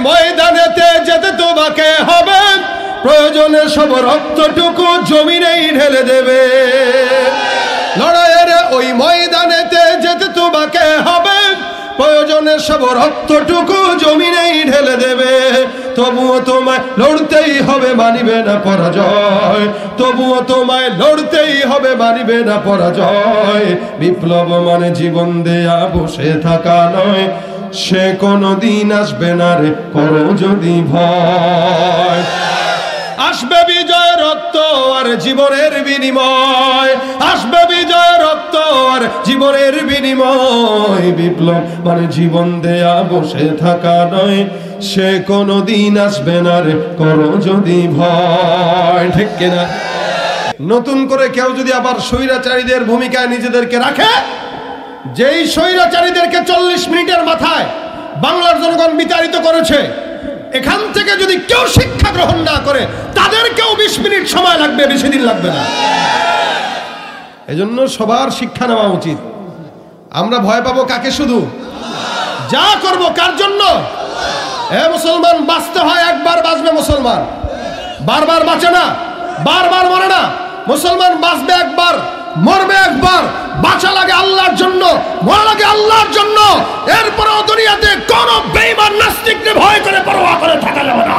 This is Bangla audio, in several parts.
ময়দানেতে যেতে তোমাকে হবে, প্রয়োজনে সব রক্তটুকু জমিনেই ঢেলে দেবে। লড়াইয়ের ওই ময়দানেতে যেতে তোমাকে হবে, প্রয়োজনে সব রক্তটুকু জমিনেই ঢেলে দেবে। তবুও তোমায় লড়তেই হবে, মানিবে না পরাজয়। তবুও তোমায় লড়তেই হবে, মানিবে না পরাজয়। বিপ্লব মানে জীবন দেয়া বসে থাকা নয়, সে কোনদিন আসবে না রে করো যদি ভয়। আসবে বিজয় রক্ত আর জীবনের বিনিময়, আসবে বিজয় রক্ত আর জীবনের বিনিময়। বিপ্লব মানে জীবন দেয়া বসে থাকা নয়, সে কোনদিন আসবে না রে করো যদি ভয়। ঠিক কিনা? নতুন করে কেউ যদি আবার স্বৈরাচারীদের ভূমিকায় নিজেদেরকে রাখে, যেই স্বৈরাচারীদেরকে 40 মিনিটের মাথায় বাংলার জনগণ বিতাড়িত করেছে, এখান থেকে যদি কেউ শিক্ষা গ্রহণ না করে, তাদেরকেও 20 মিনিট সময় লাগবে, বেশি দিন লাগবে না। এজন্য সবার শিক্ষা নেওয়া উচিত। আমরা ভয় পাবো কাকে? শুধু যা করব কার জন্য? এ মুসলমান, বাঁচতে হয় একবার, বাঁচবে মুসলমান, বারবার বাঁচে না, বারবার মরে না। মুসলমান বাঁচবে একবার, মরবে একবার। বাঁচা লাগে আল্লাহর জন্য, মরা লাগে আল্লাহর জন্য। এরপরেও দুনিয়াতে কোন বেঈমান নাস্তিককে ভয় করে পরোয়া করে থাকা যাবে না।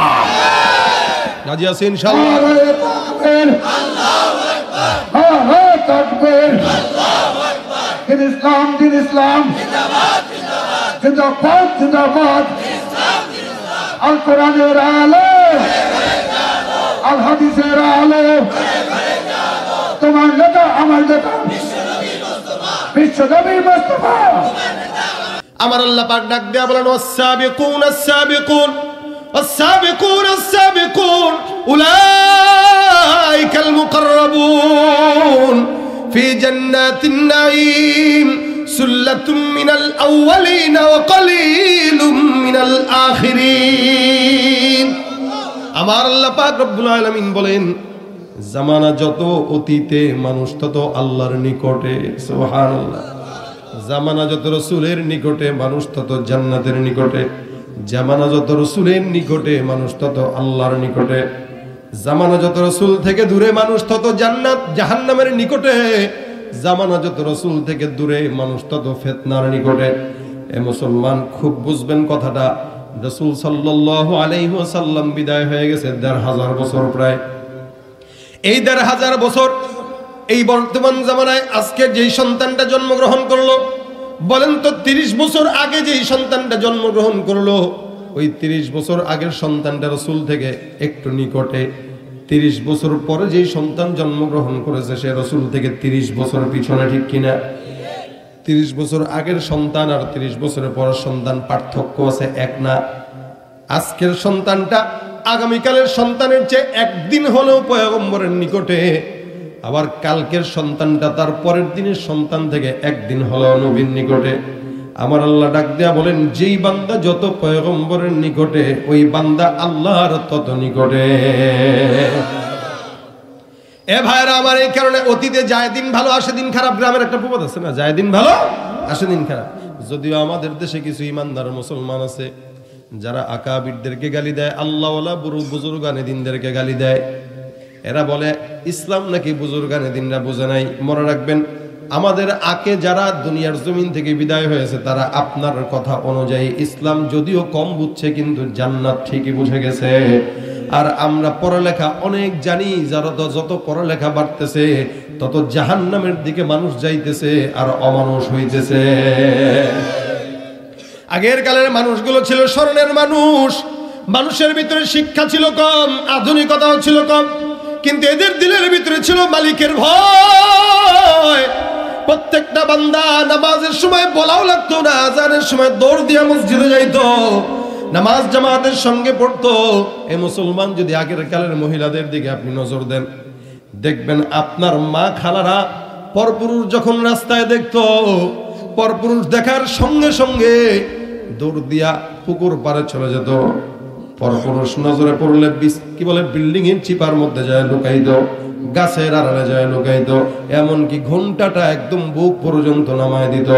রাজি আছেন ইনশাআল্লাহ? আল্লাহু আকবার, আল্লাহু আকবার। দিন ইসলাম, দিন ইসলাম জিন্দাবাদ, জিন্দাবাদ, জিন্দাবাদ, জিন্দাবাদ। ইসলাম, দিন ইসলাম। আল কোরআনের আলো, আল হাদিসের আলো, তোমার নেতা আমার নেতা বিশ্বনবী মুস্তাফা। আমার আল্লাহ পাক ডাক দেয়া বলেন, ওয়াস-সাবিকুন আস-সাবিকুন ওয়াস-সাবিকুন আস-সাবিকুন উলাইকাল মুকাররাবুন ফি জান্নাতিন নাঈম সুল্লাতুম মিনাল আউওয়ালিন ওয়া কলিলুম মিনাল আখিরিন। আমার আল্লাহ পাক রব্বুল আলামিন বলেন, জামানা যত অতীতে মানুষ তত আল্লাহর নিকটে। সুবহানাল্লাহ। জামানা যত রাসূলের নিকটে মানুষ তত জান্নাতের নিকটে। জামানা যত রাসূলের নিকটে মানুষ তত আল্লাহর নিকটে। জামানা যত রাসূল থেকে দূরে মানুষ তত জান্নাত জাহান্নামের নিকটে। জামানা যত রাসূল থেকে দূরে মানুষ তত ফিতনার নিকটে। এ মুসলমান, খুব বুঝবেন কথাটা। রাসূল সাল্লাল্লাহু আলাইহি ওয়াসাল্লাম বিদায় হয়ে গেছে ১৫০০ বছর প্রায়। এই ১৫০০ বছর এই বর্তমান জামানায় আজকে যেই সন্তানটা জন্মগ্রহণ করলো, বলেন তো ৩০ বছর আগে যেই সন্তানটা জন্মগ্রহণ করলো, ওই ৩০ বছর আগের সন্তানটা রাসূল থেকে একটু নিকটে। ৩০ বছর পরে যেই সন্তান জন্মগ্রহণ করেছে সে রাসূল থেকে ৩০ বছর পিছনে। ঠিক কিনা? ৩০ বছর আগের সন্তান আর ৩০ বছরের পরের সন্তান পার্থক্য আছে, এক না। আজকের সন্তানটা আগামীকালের সন্তানের চেয়ে একদিন হলেও পয়গম্বরের নিকটে, আবার কালকের সন্তানটা তার পরের দিনের সন্তান থেকে একদিন হলেও নবীর নিকটে। আমার আল্লাহ ডাক দেয়া বলেন, যেই বান্দা যত পয়গম্বরের নিকটে, ওই বান্দা আল্লাহর তত নিকটে। এ ভাইরা আমার, এই কারণে অতীতে যায় দিন ভালো আসে দিন খারাপ। গ্রামের একটা প্রবাদ আছে না, যায় দিন ভালো আসে দিন খারাপ। যদিও আমাদের দেশে কিছু ইমানদার মুসলমান আছে যারা আকাবিরদেরকে গালি দেয়, আল্লাহওয়ালা বুজুর্গানে দিনদেরকে গালি দেয়। এরা বলে ইসলাম নাকি বুজুর্গানে দিনরা বোঝে নাই। মনে রাখবেন, আমাদের আকে যারা দুনিয়ার জমিন থেকে বিদায় হয়েছে, তারা আপনার কথা অনুযায়ী ইসলাম যদিও কম বুঝছে, কিন্তু জান্নাত ঠিকই বুঝে গেছে। আর আমরা পড়ালেখা অনেক জানি, যারা যত পড়ালেখা বাড়তেছে তত জাহান্নামের দিকে মানুষ যাইতেছে আর অমানুষ হইতেছে। আগের কালের মানুষগুলো ছিল স্মরণের মানুষ, মানুষের ভিতরে শিক্ষা ছিল কম, আধুনিকতাও ছিল কম, কিন্তু এদের দিলের ভিতরে ছিল মালিকের ভয়। প্রত্যেকটা বান্দা নামাজের সময় বলাও লাগতো না, আজানের সময় দৌড় দিয়ে মসজিদে যাইতো, নামাজ জামাতের সঙ্গে পড়তো। এই মুসলমান, যদি আগের কালের মহিলাদের দিকে আপনি নজর দেন, দেখবেন আপনার মা খালারা পরপুরুষ যখন রাস্তায় দেখতো, পরপুরুষ দেখার সঙ্গে সঙ্গে দৌড় দিয়া পুকুর পাড়ে চলে যেত। পরপুরুষ নজরে পড়লে কি বলে, বিল্ডিং এর চিপার মধ্যে যায় লুকাইত, গাছের আড়ালে যায় লুকাইত, এমনকি ঘন্টাটা একদম বুক পর্যন্ত নামায় দিত।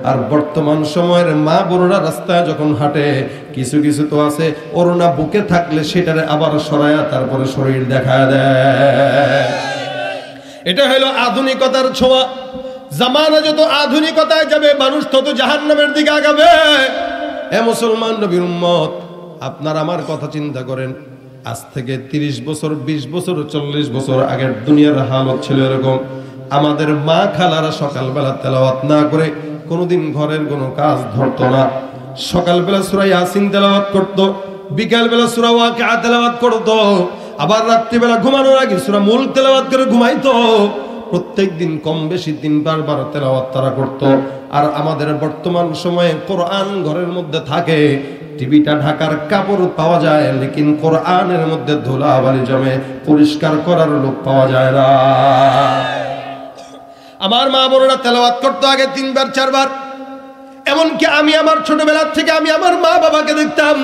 আর বর্তমান সময়ের মা বোনরা রাস্তায় যখন হাঁটে, কিছু কিছু তো আছে ওড়না বুকে থাকলে সেটারে আবার সরায়া তারপরে শরীর দেখা দেয়। এটা হলো আধুনিকতার ছোঁয়া। জামানা যত আধুনিকতায় যাবে মানুষ তত জাহান্নামের দিকে আগাবে। এ মুসলমান নবীর উম্মত, আপনার আমার কথা চিন্তা করেন। আজ থেকে 30 বছর 20 বছর 40 বছর আগের দুনিয়ার হালত ছিল এরকম। আমাদের মা খালারা সকালবেলা তেলাওয়াত না করে কোনোদিন ঘরের কোনো কাজ ধরতো না। সকালবেলা সূরা ইয়াসিন তেলাওয়াত করতো, বিকালবেলা সূরা ওয়াকিয়া তেলাওয়াত করতো, আবার রাত্রিবেলা ঘুমানোর আগে সূরা মুলক তেলাওয়াত করে ঘুমাইতো। প্রত্যেকদিন কম বেশি 3 বার তেলাওয়াত তারা করতো। আর আমাদের বর্তমান সময়ে কোরআন ঘরের মধ্যে থাকে, টিভিটা ঢাকার কাপড় পাওয়া যায়, লেকিন কোরআনের মধ্যে ধুলাবালি জমে, পরিষ্কার করার লোক পাওয়া যায় না। আমার মা বোনেরা তেলাওয়াত করতো আগে 3 বার 4 বার। এমনকি আমি আমার ছোটবেলার থেকে আমি আমার মা বাবাকে দেখতাম।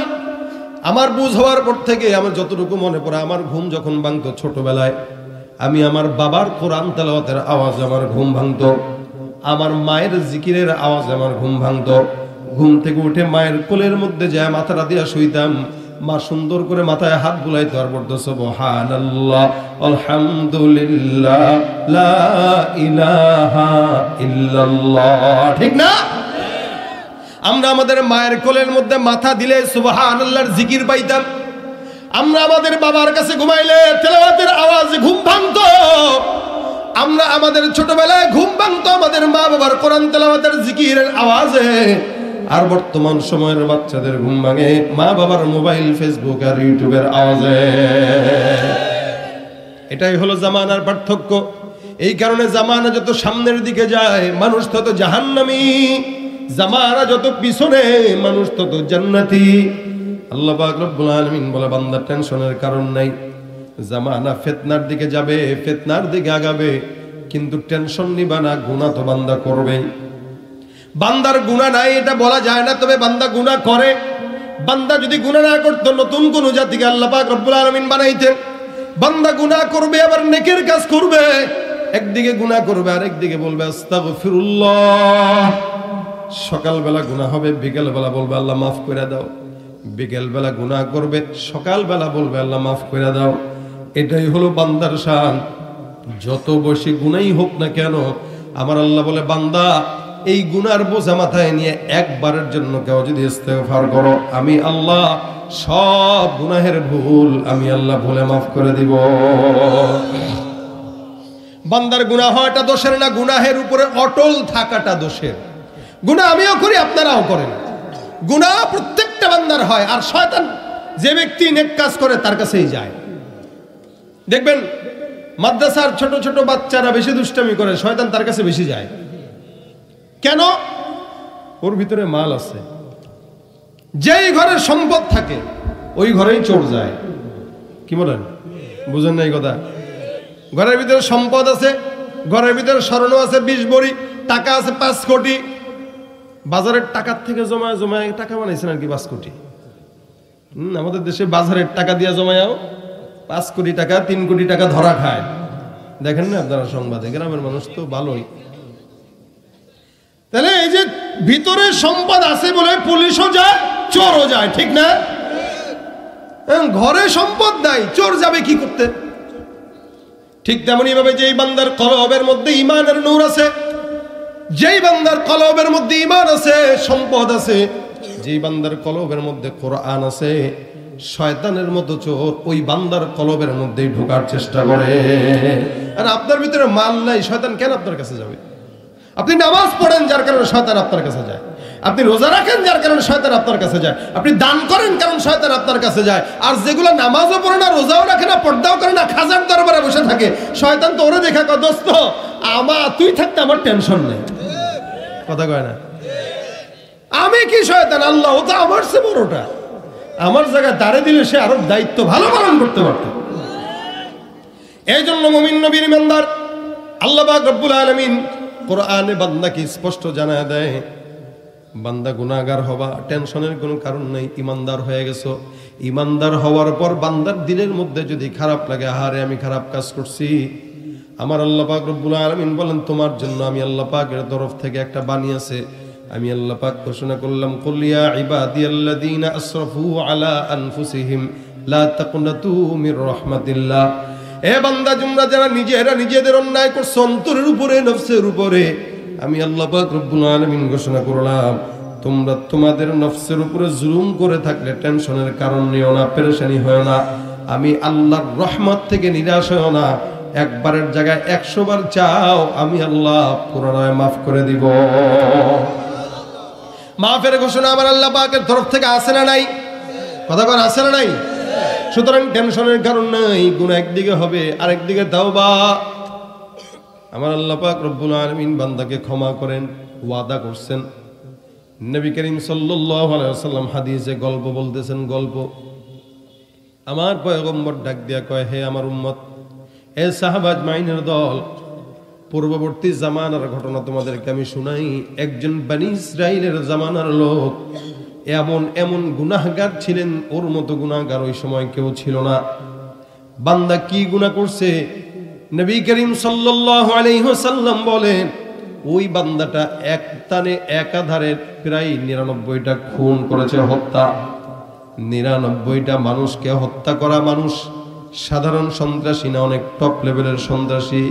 আমার বুঝ হওয়ার পর থেকে আমার যতটুকু মনে পড়ে, আমার ঘুম যখন ভাঙতো ছোটবেলায়, আমি আমার বাবার কোরআন তেলাওয়াতের আওয়াজে আমার ঘুম ভাঙতো, আমার মায়ের জিকিরের আওয়াজে আমার ঘুম ভাঙতো। ঘুম থেকে উঠে মায়ের কোলের মধ্যে যায় মাথাটা দিয়া শুইতাম। মা সুন্দর করে মাথায় হাত বুলাইতো আর বলতো সুবহানাল্লাহ, আলহামদুলিল্লাহ, লা ইলাহা ইল্লাল্লাহ। ঠিক না? আমরা আমাদের মায়ের কোলের মধ্যে মাথা দিলে সুবহানাল্লাহর জিকির পাইতাম। আমরা আমাদের বাবার কাছে ঘুমাইলে তেলাওয়াতের আওয়াজে ঘুম ভাঙতো। আমরা আমাদের ছোটবেলায় ঘুম ভাঙতো আমাদের মা বাবার কোরআন তেলাওয়াতের জিকিরের আওয়াজে। আর বর্তমান সময়ের বাচ্চাদের ঘুম ভাঙে মা বাবার মোবাইল, ফেসবুক আর ইউটিউবের আওয়াজে। এটাই হলো জামানার পার্থক্য। এই কারণে জামানা যত সামনের দিকে যায় মানুষ তত জাহান্নামী, জামানা যত পিছনে মানুষ তত জান্নাতি। আল্লাহ পাক রব্বুল আলামিন বলে, বান্দা টেনশনের কারণ নাই। জামানা ফিতনার দিকে যাবে, ফিতনার দিকে আগাবে, কিন্তু টেনশন নিবা না, গুনাহ তো বান্দা করবেই। বান্দার গুনাহ নাই এটা বলা যায় না, তবে বান্দা গুনাহ করে। বান্দা যদি গুনাহ না করতো নতুন কোন জাতিকে আল্লাহ পাক রব্বুল আলামিন বানাইতেন। বান্দা গুনাহ করবে আবার নেকের কাজ করবে, একদিকে গুনাহ করবে আর একদিকে বলবে আস্তাগফিরুল্লাহ। সকালবেলা গুনাহ হবে, বিকেলবেলা বলবে আল্লাহ মাফ করে দাও। বিকেলবেলা গুনাহ করবে, সকালবেলা বলবে আল্লাহ মাফ করে দাও। এটাই হলো বান্দার শান। যত বেশি গুনাহই হোক না কেন, আমার আল্লাহ বলে, বান্দা এই গুনার বোঝা মাথায় নিয়ে একবারের জন্য কেউ যদি ইস্তেগফার করো, আমি আল্লাহ সব গুনাহের ভুল আমি আল্লাহ ভুলে মাফ করে দিব। বান্দার গুনাহ হওয়াটা দোষের না, গুনাহের উপরে অটল থাকাটা দোষের। গুনাহ আমিও করি, আপনারাও করেন। গুনাহ প্রত্যেকটা বান্দার হয়। আর শয়তান যে ব্যক্তি নেক কাজ করে তার কাছেই যায়। দেখবেন মাদ্রাসার ছোট ছোট বাচ্চারা বেশি দুষ্টামি করে, শয়তান তার কাছে বেশি যায়। কেন? ওর ভিতরে মাল আছে। যেই ঘরে সম্পদ থাকে ওই ঘরেই চোর যায়। কি বলেন? বুঝেন না এই কথা? ঘরের ভিতরে সম্পদ আছে, ঘরের ভিতরে স্বর্ণ আছে 20 ভরি, টাকা আছে 5 কোটি। বাজারের টাকার থেকে জমায় জমায় টাকা বানাইছেন আর কি 5 কোটি। আমাদের দেশে বাজারের টাকা দিয়ে জমায়াও 5 কোটি টাকা, 3 কোটি টাকা ধরা খায়। দেখেন না আপনারা সংবাদে? গ্রামের মানুষ তো ভালোই। তাহলে এই যে ভিতরে সম্পদ আছে বলে পুলিশও যায়, চোরও যায়। ঠিক না? ঘরে সম্পদ নাই, চোর যাবে কি করতে? ঠিক তেমনি ভাবে যেই বান্দার কলবের মধ্যে ঈমানের নূর আছে, যেই বান্দার কলবের মধ্যে ঈমান আছে, সম্পদ আছে, যেই বান্দার কলবের মধ্যে কোরআন আছে, শয়তানের মতো চোর ওই বান্দার কলবের মধ্যেই ঢোকার চেষ্টা করে। আর আপনার ভিতরে মাল নাই, শয়তান কেন আপনার কাছে যাবে? আপনি নামাজ পড়েন যার কারণে শয়তান আপনার কাছে যায়। আপনি রোজা রাখেন যার কারণে শয়তান আপনার কাছে যায়। আপনি দান করেন কারণ শয়তান আপনার কাছে যায়। আর যেগুলো নামাজও পড়ে না, রোজাও রাখে না, পর্দাও করে না, খাজার দরবারে বসে থাকে, শয়তান তো ওরে দেখা কয়, দোস্ত তুই থাকতে আমার টেনশন নেই। কথা কয় না? আমি কি শয়তান? আল্লাহ তো আমার চেয়ে বড়টা। আমার জায়গায় দাঁড়ে দিলে সে আরো দায়িত্ব ভালো পালন করতে পারত। এই জন্য মুমিন নবীর ইমানদার আল্লাহ পাক রব্বুল আলামিন কোরআনে বান্দাকে স্পষ্ট জানায় দেয়, বান্দা গুনাহগার হবা, টেনশনের কোনো কারণ নাই। ইমানদার হয়ে গেছো, ইমানদার হওয়ার পর বান্দার দিলের মধ্যে যদি খারাপ লাগে, আহারে আমি খারাপ কাজ করছি, আমার আল্লাহ পাক রব্বুল আলামিন বলেন তোমার জন্য আমি আল্লাহ পাকের তরফ থেকে একটা বাণী আছে, আমি আল্লাহ পাক ঘোষণা করলাম, কুল ইয়া ইবাদিয়াল্লাযীনা আসরাফু আলা আনফুসিহিম লা তাকনাতু মির রাহমাতিল্লাহ। এ বান্দা, তোমরা যারা নিজেদের অন্যায় করছো অন্তরের উপরে, নফসের উপরে, আমি আল্লাহ পাক রব্বুল আলামিন ঘোষণা করলাম, তোমরা তোমাদের নফসের উপরে জুলুম করে থাকলে টেনশনের কারণ নিও না, পেরেশানি হয় না। আমি আল্লাহর রহমত থেকে নিরাশ হয় না। একবারের জায়গায় 100 বার চাও, আমি আল্লাহ পুনরায় মাফ করে দিব। মাফের ঘোষণা আমার আল্লাহ পাকের তরফ থেকে আসে না নাই? কথা বল, আসে না নাই? সুতরাং টেনশনের কারণ নাই। গুনাহ একদিকে হবে, আরেকদিকে তাওবা। আমার আল্লাহ পাক রব্বুল আলামিন বান্দাকে ক্ষমা করেন, ওয়াদা করছেন। নবী করিম সাল্লাল্লাহু আলাইহি ওয়াসাল্লাম হাদিসে গল্প বলতেছেন, গল্প। আমার পয়গম্বর ডাক দিয়া কয়, হে আমার উম্মত, হে সাহাবা আজমাইনের দল, পূর্ববর্তী জামানার ঘটনা তোমাদেরকে আমি শুনাই। একজন বনি ইসরাইলের জামানার লোক এমন গুনাহগার ছিলেন, ওর মতো গুনাহগার ওই সময় কেউ ছিল না। বান্দা কি গুনাহ করছে? নবী করিম সাল্লাল্লাহু আলাইহি ওয়াসাল্লাম বলেন, ওই বান্দাটা একটানে একাধারে প্রায় 99টা খুন করেছে, হত্যা। 99টা মানুষকে হত্যা করা মানুষ সাধারণ সন্ত্রাসী না, অনেক টপ লেভেলের সন্ত্রাসী,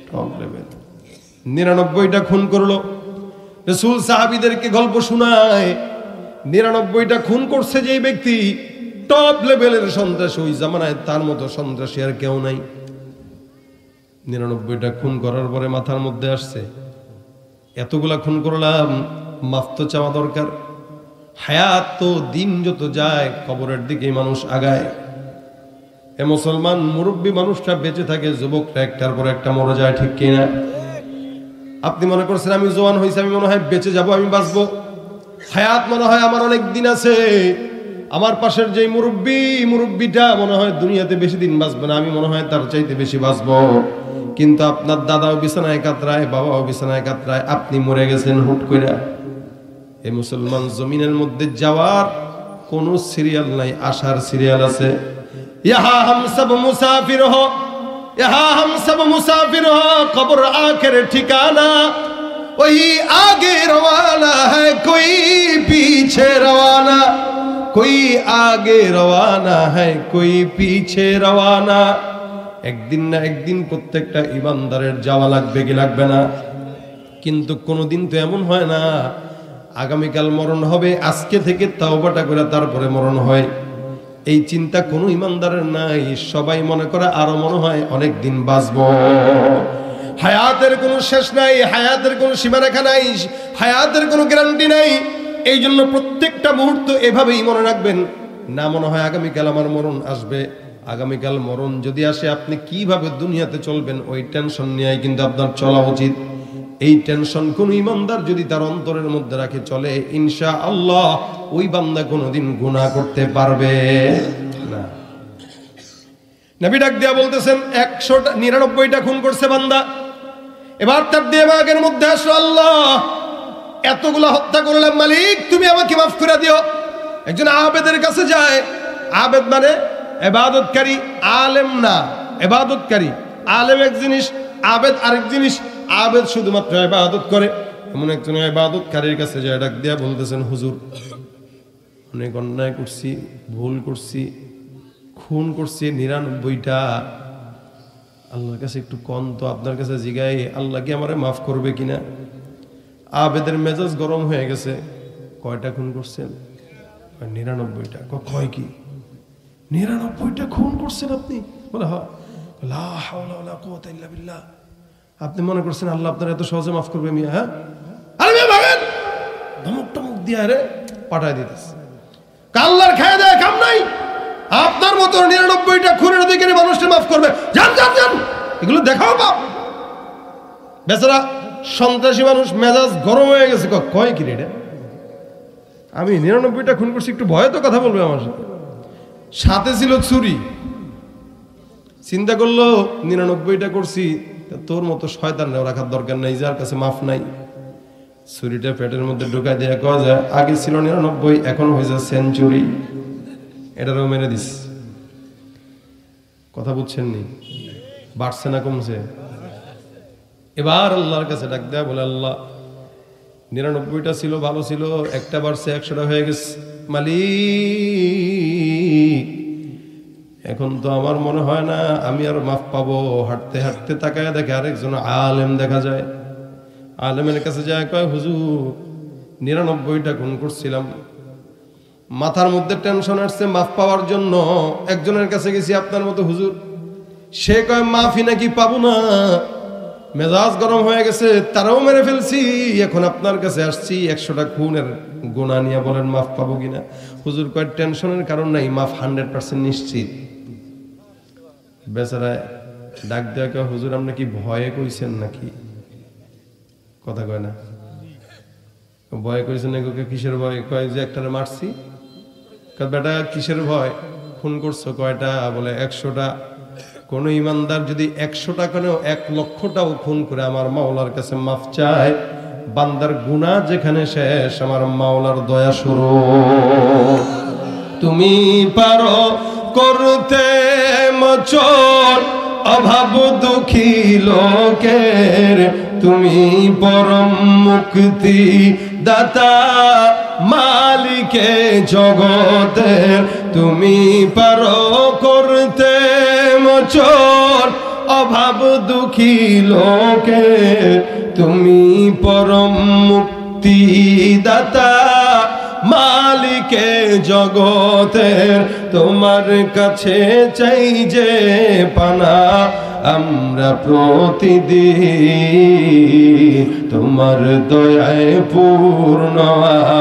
টপ লেভেল। 99টা খুন করলো। রাসূল সাহাবীদেরকে গল্প শোনায়, 99টা খুন করছে যে ব্যক্তি, টপ লেভেলের সন্ত্রাসী। ওই জামানায় তার মতো সন্ত্রাসী আর কেউ নাই। 99টা খুন করার পরে মাথার মধ্যে আসছে, এতগুলা খুন করলাম, মাফ তো চাওয়া দরকার। হায়াত তো দিন যত যায় কবরের দিকে মানুষ আগায়। এ মুসলমান মুরব্বী মানুষটা বেঁচে থাকে, যুবকটা একটার পর একটা মরে যায়, ঠিক কিনা? আপনি মনে করছেন আমি জওয়ান হয়েছি, আমি মনে হয় বেঁচে যাব, আমি বাঁচবো। হায়াত মনে হয় আমার অনেক দিন আছে। আমার পাশের যে মুরব্বীটা মনে হয় দুনিয়াতে বেশি দিন বাঁচবে না, আমি মনে হয় তার চাইতে বেশি বাঁচবো। কিন্তু আপনার দাদাও বিছানায় কাতরায়, বাবাও বিছানায় কাতরায়, আপনি মরে গেছেন হুট কইরা। এই মুসলমান জমিনের মধ্যে যাওয়ার কোন সিরিয়াল নাই, আসার সিরিয়াল আছে। ইহা হাম সব মুসাফির হো, ইহা হাম সব মুসাফির হো, কবর আখের ঠিকানা। ওই আগে রওয়ানা হ্যায়, কোই পিছে রওয়ানা, কোই আগে রওয়ানা হ্যায়, কোই পিছে রওয়ানা। একদিন না একদিন প্রত্যেকটা ইমানদারের যাওয়া লাগবে কি লাগবে না? কিন্তু কোনোদিন তো এমন হয় না আগামীকাল মরণ হবে, আজকে থেকে তাওবাটা করে তারপরে মরণ হয়। এই চিন্তা কোনো ইমানদারের নাই। সবাই মনে করে আরো মনে হয় অনেক দিন বাঁচবো। হায়াতের কোনো শেষ নাই, হায়াতের কোনো সীমারেখা নাই, হায়াতের কোনো গ্যারান্টি নাই। এই জন্য প্রত্যেকটা মুহূর্ত এভাবেই মনে রাখবেন, না মনে হয় আগামীকাল আমার মরণ আসবে। আগামীকাল মরণ যদি আসে, আপনি কিভাবে দুনিয়াতে চলবেন ওই টেনশন নিয়ে কিন্তু আপনার চলা উচিত। এই টেনশন কোন ইমানদার যদি তার অন্তরের মধ্যে রাখে চলে, ইনশাআল্লাহ ওই বান্দা কোনোদিন গুনাহ করতে পারবে না। নবী ডাক দিয়া বলতেছেন, 199টা খুন করছে বান্দা। এবার তার দিমাগের মধ্যে আসলো, আল্লাহ এতগুলা হত্যা করলাম, মালিক তুমি আমাকে মাফ করে দিও। একজন আবেদের কাছে যায়। আবেদ মানে ইবাদতকারী, আলেম না, ইবাদতকারী। আলেম এক জিনিস, আবেদ আরেক জিনিস। আবেদ শুধুমাত্র ইবাদত করে। এমন একজন ইবাদতকারীর কাছে যায়, ডাক দিয়া বলতেছেন, হুজুর অনেক অন্যায় করছি, ভুল করছি, খুন করছি 99টা। আল্লাহর কাছে একটু কন তো, আপনার কাছে জিগাই আল্লাহ কি আমারে মাফ করবে কিনা। আবেদের মেজাজ গরম হয়ে গেছে। কয়টা খুন করছেন? 99টা। কয় কি 99টা খুন করছেন আপনি? বলে হ্যাঁ। লা হাওলা ওয়ালা কুওয়াতা ইল্লা বিল্লাহ। আপনি মনে করছেন আল্লাহ আপনার এত সহজে মাফ করবে? মিয়া হ্যাঁ, আরে মিয়া ভাগেন, ধমক টমক দিয়ে আরে পাঠায় দিতেছে। আল্লাহর খায় দেয় কাম নাই। আপনার মতো 99টা খুনের অধিকারী মানুষকে মাফ করবে? যান যান যান, এগুলো দেখাও বাপ। বেচারা সন্ত্রাসী মানুষ মেজাজ গরম হয়ে গেছে। কয় কি রে, আমি 99টা খুন করছি, একটু ভয়ে তো কথা বলবে আমার সাথে। সাথে ছিল ছুরি। চিন্তা করলো 99টা করছি, তোর মতো শয়তান রাখার দরকার নাই, যার কাছে মাফ নাই। ছুরিটা পেটের মধ্যে ঢুকাই দেয়া কওয়া যায়, আগে ছিল 99, এখন হয়েছে সেঞ্চুরি। এটারও মেরে দিস। কথা বুঝছেন নি? বাড়ছে না কমছে? এবার আল্লাহর কাছে ডাক দেয়া বলে, আল্লাহ 99টা ছিল, ভালো ছিল, একটা বাড়ছে 100টা হয়ে গেছে। মালিক এখন তো আমার মনে হয় না আমি আর মাফ পাবো। হাঁটতে হাঁটতে তাকায় দেখে আরেকজন আলেম দেখা যায়। আলেমের কাছে যায়, কয় হুজুর 99টা খুন করছিলাম, মাথার মধ্যে টেনশন আসছে মাফ পাওয়ার জন্য, একজনের কাছে গেছি আপনার মতো হুজুর, সে কয় মাফি নাকি পাবো না, মেজাজ গরম হয়ে গেছে, তারাও মেরে ফেলছি, এখন আপনার কাছে আসছি 100টা খুনের গুনাহ নিয়ে, বলেন মাফ পাবো কিনা। হুজুর কয় টেনশনের কারণ নাই, মাফ 100% নিশ্চিত। বেচারা ডাক দেওয়া কয় হুজুর আপনি কি ভয়ে কইছেন নাকি? কথা কয় না, ভয় কইছেন নাকি? কিসের ভয়? কয় যে একটারে মারছি। বেটা কিসের ভয়? খুন করছো কয়টা? বলে 100টা। কোন ইমানদার যদি 100টা কেন 1 লক্ষটাও খুন করে আমার মাওলার কাছে মাফ চায়, বান্দার গুনাহ যেখানে শেষ আমার মাওলার দয়া শুরু। তুমি পারো করতে মোচন অভাব দুঃখী লোকের, তুমি পরম মুক্তি দাতা মালিকে জগতের, তুমি পারো করতে মোচন অভাব দুঃখী লোকের, তুমি পরম মুক্তি দাতা মালিকে জগতের, তোমার কাছে চাই যে পানা আমরা প্রতিদিন, তোমার দয়ায় পূর্ণ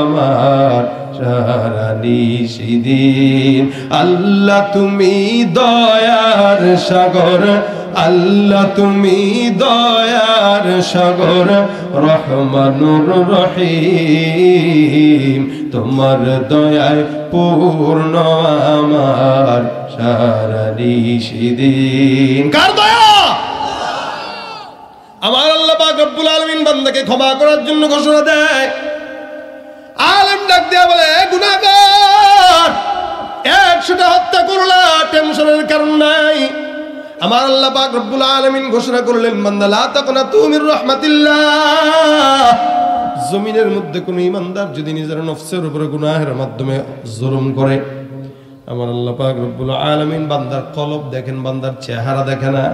আমার সারা নিশিদিন। আল্লাহ তুমি দয়ার সাগর, আল্লাহ তুমি দয়ার সাগর, রহমানুর রহিম, তোমার দয়ায় পূর্ণ আমার সারা নিশিদিন। কার দয়া? আমার আল্লাহ পাক রব্বুল আলামিন বান্দাকে ক্ষমা করার জন্য ঘোষণা দেয়। আলেম ডাক দেয়া বলে, গুনাহগার 100টা হত্যা করলা, টেনশনের কারণ নাই। আমার আল্লাহ পাক রব্বুল আলামিন ঘোষণা করলেন, বান্দা লা তাকনাতু মির রাহমাতিল্লাহ। জমিনের মধ্যে কোন ইমানদার যদি নিজের নফসের উপরে গুনাহের মাধ্যমে জুলুম করে, আমার আল্লাহ পাক রব্বুল আলামিন বান্দার কলব দেখেন, বান্দার চেহারা দেখে না,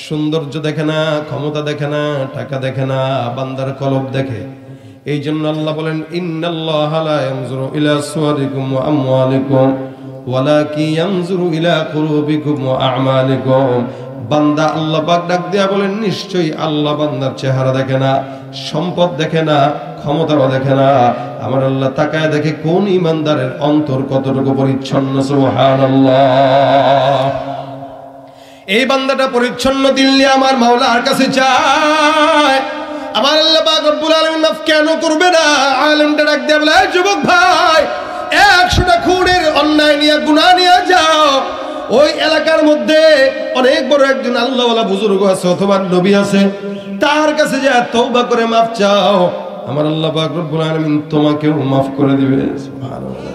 সৌন্দর্য দেখে না, ক্ষমতা দেখে না, টাকা দেখে না, বান্দার কলব দেখে। এই জন্য আল্লাহ বলেন, ইন্নাল্লাহা লা ইয়ানজুরু ইলা সুওয়ারিকুম ওয়া আমওয়ালিকুম ওয়ালাকিন ইয়ানজুরু ইলা কুলুবিকুম ওয়া আ'মালিকুম। বান্দা আল্লাহ পাক ডাক দিয়া বলেন, নিশ্চয়ই আল্লাহ বান্দার চেহারা দেখে না, সম্পদ দেখে না, ক্ষমতাও দেখে না, আমার আল্লাহ তাকায় দেখে কোন ইমানদারের অন্তর কতটুকু পরিচ্ছন্ন। সুবহানাল্লাহ। এই বান্দাটা পরিচ্ছন্ন দিল নিয়ে আমার মাওলার কাছে চায়। আমার আল্লাহ পাক রব্বুল আলামিন মাফ কেন করবে না? আলেমটা ডাক দিয়া বলে, যুবক ভাই 100টা খুনের অন্যায় নিয়ে গুনাহ নিয়ে যাও, ওই এলাকার মধ্যে অনেক বড় একজন আল্লাহওয়ালা বুজুর্গ আছে অথবা নবী আছে, তার কাছে যা তওবা করে মাফ চাও, আমার আল্লাহ পাক রব্বুল আলামিন তোমাকেও মাফ করে দিবে। সুবহানাল্লাহ।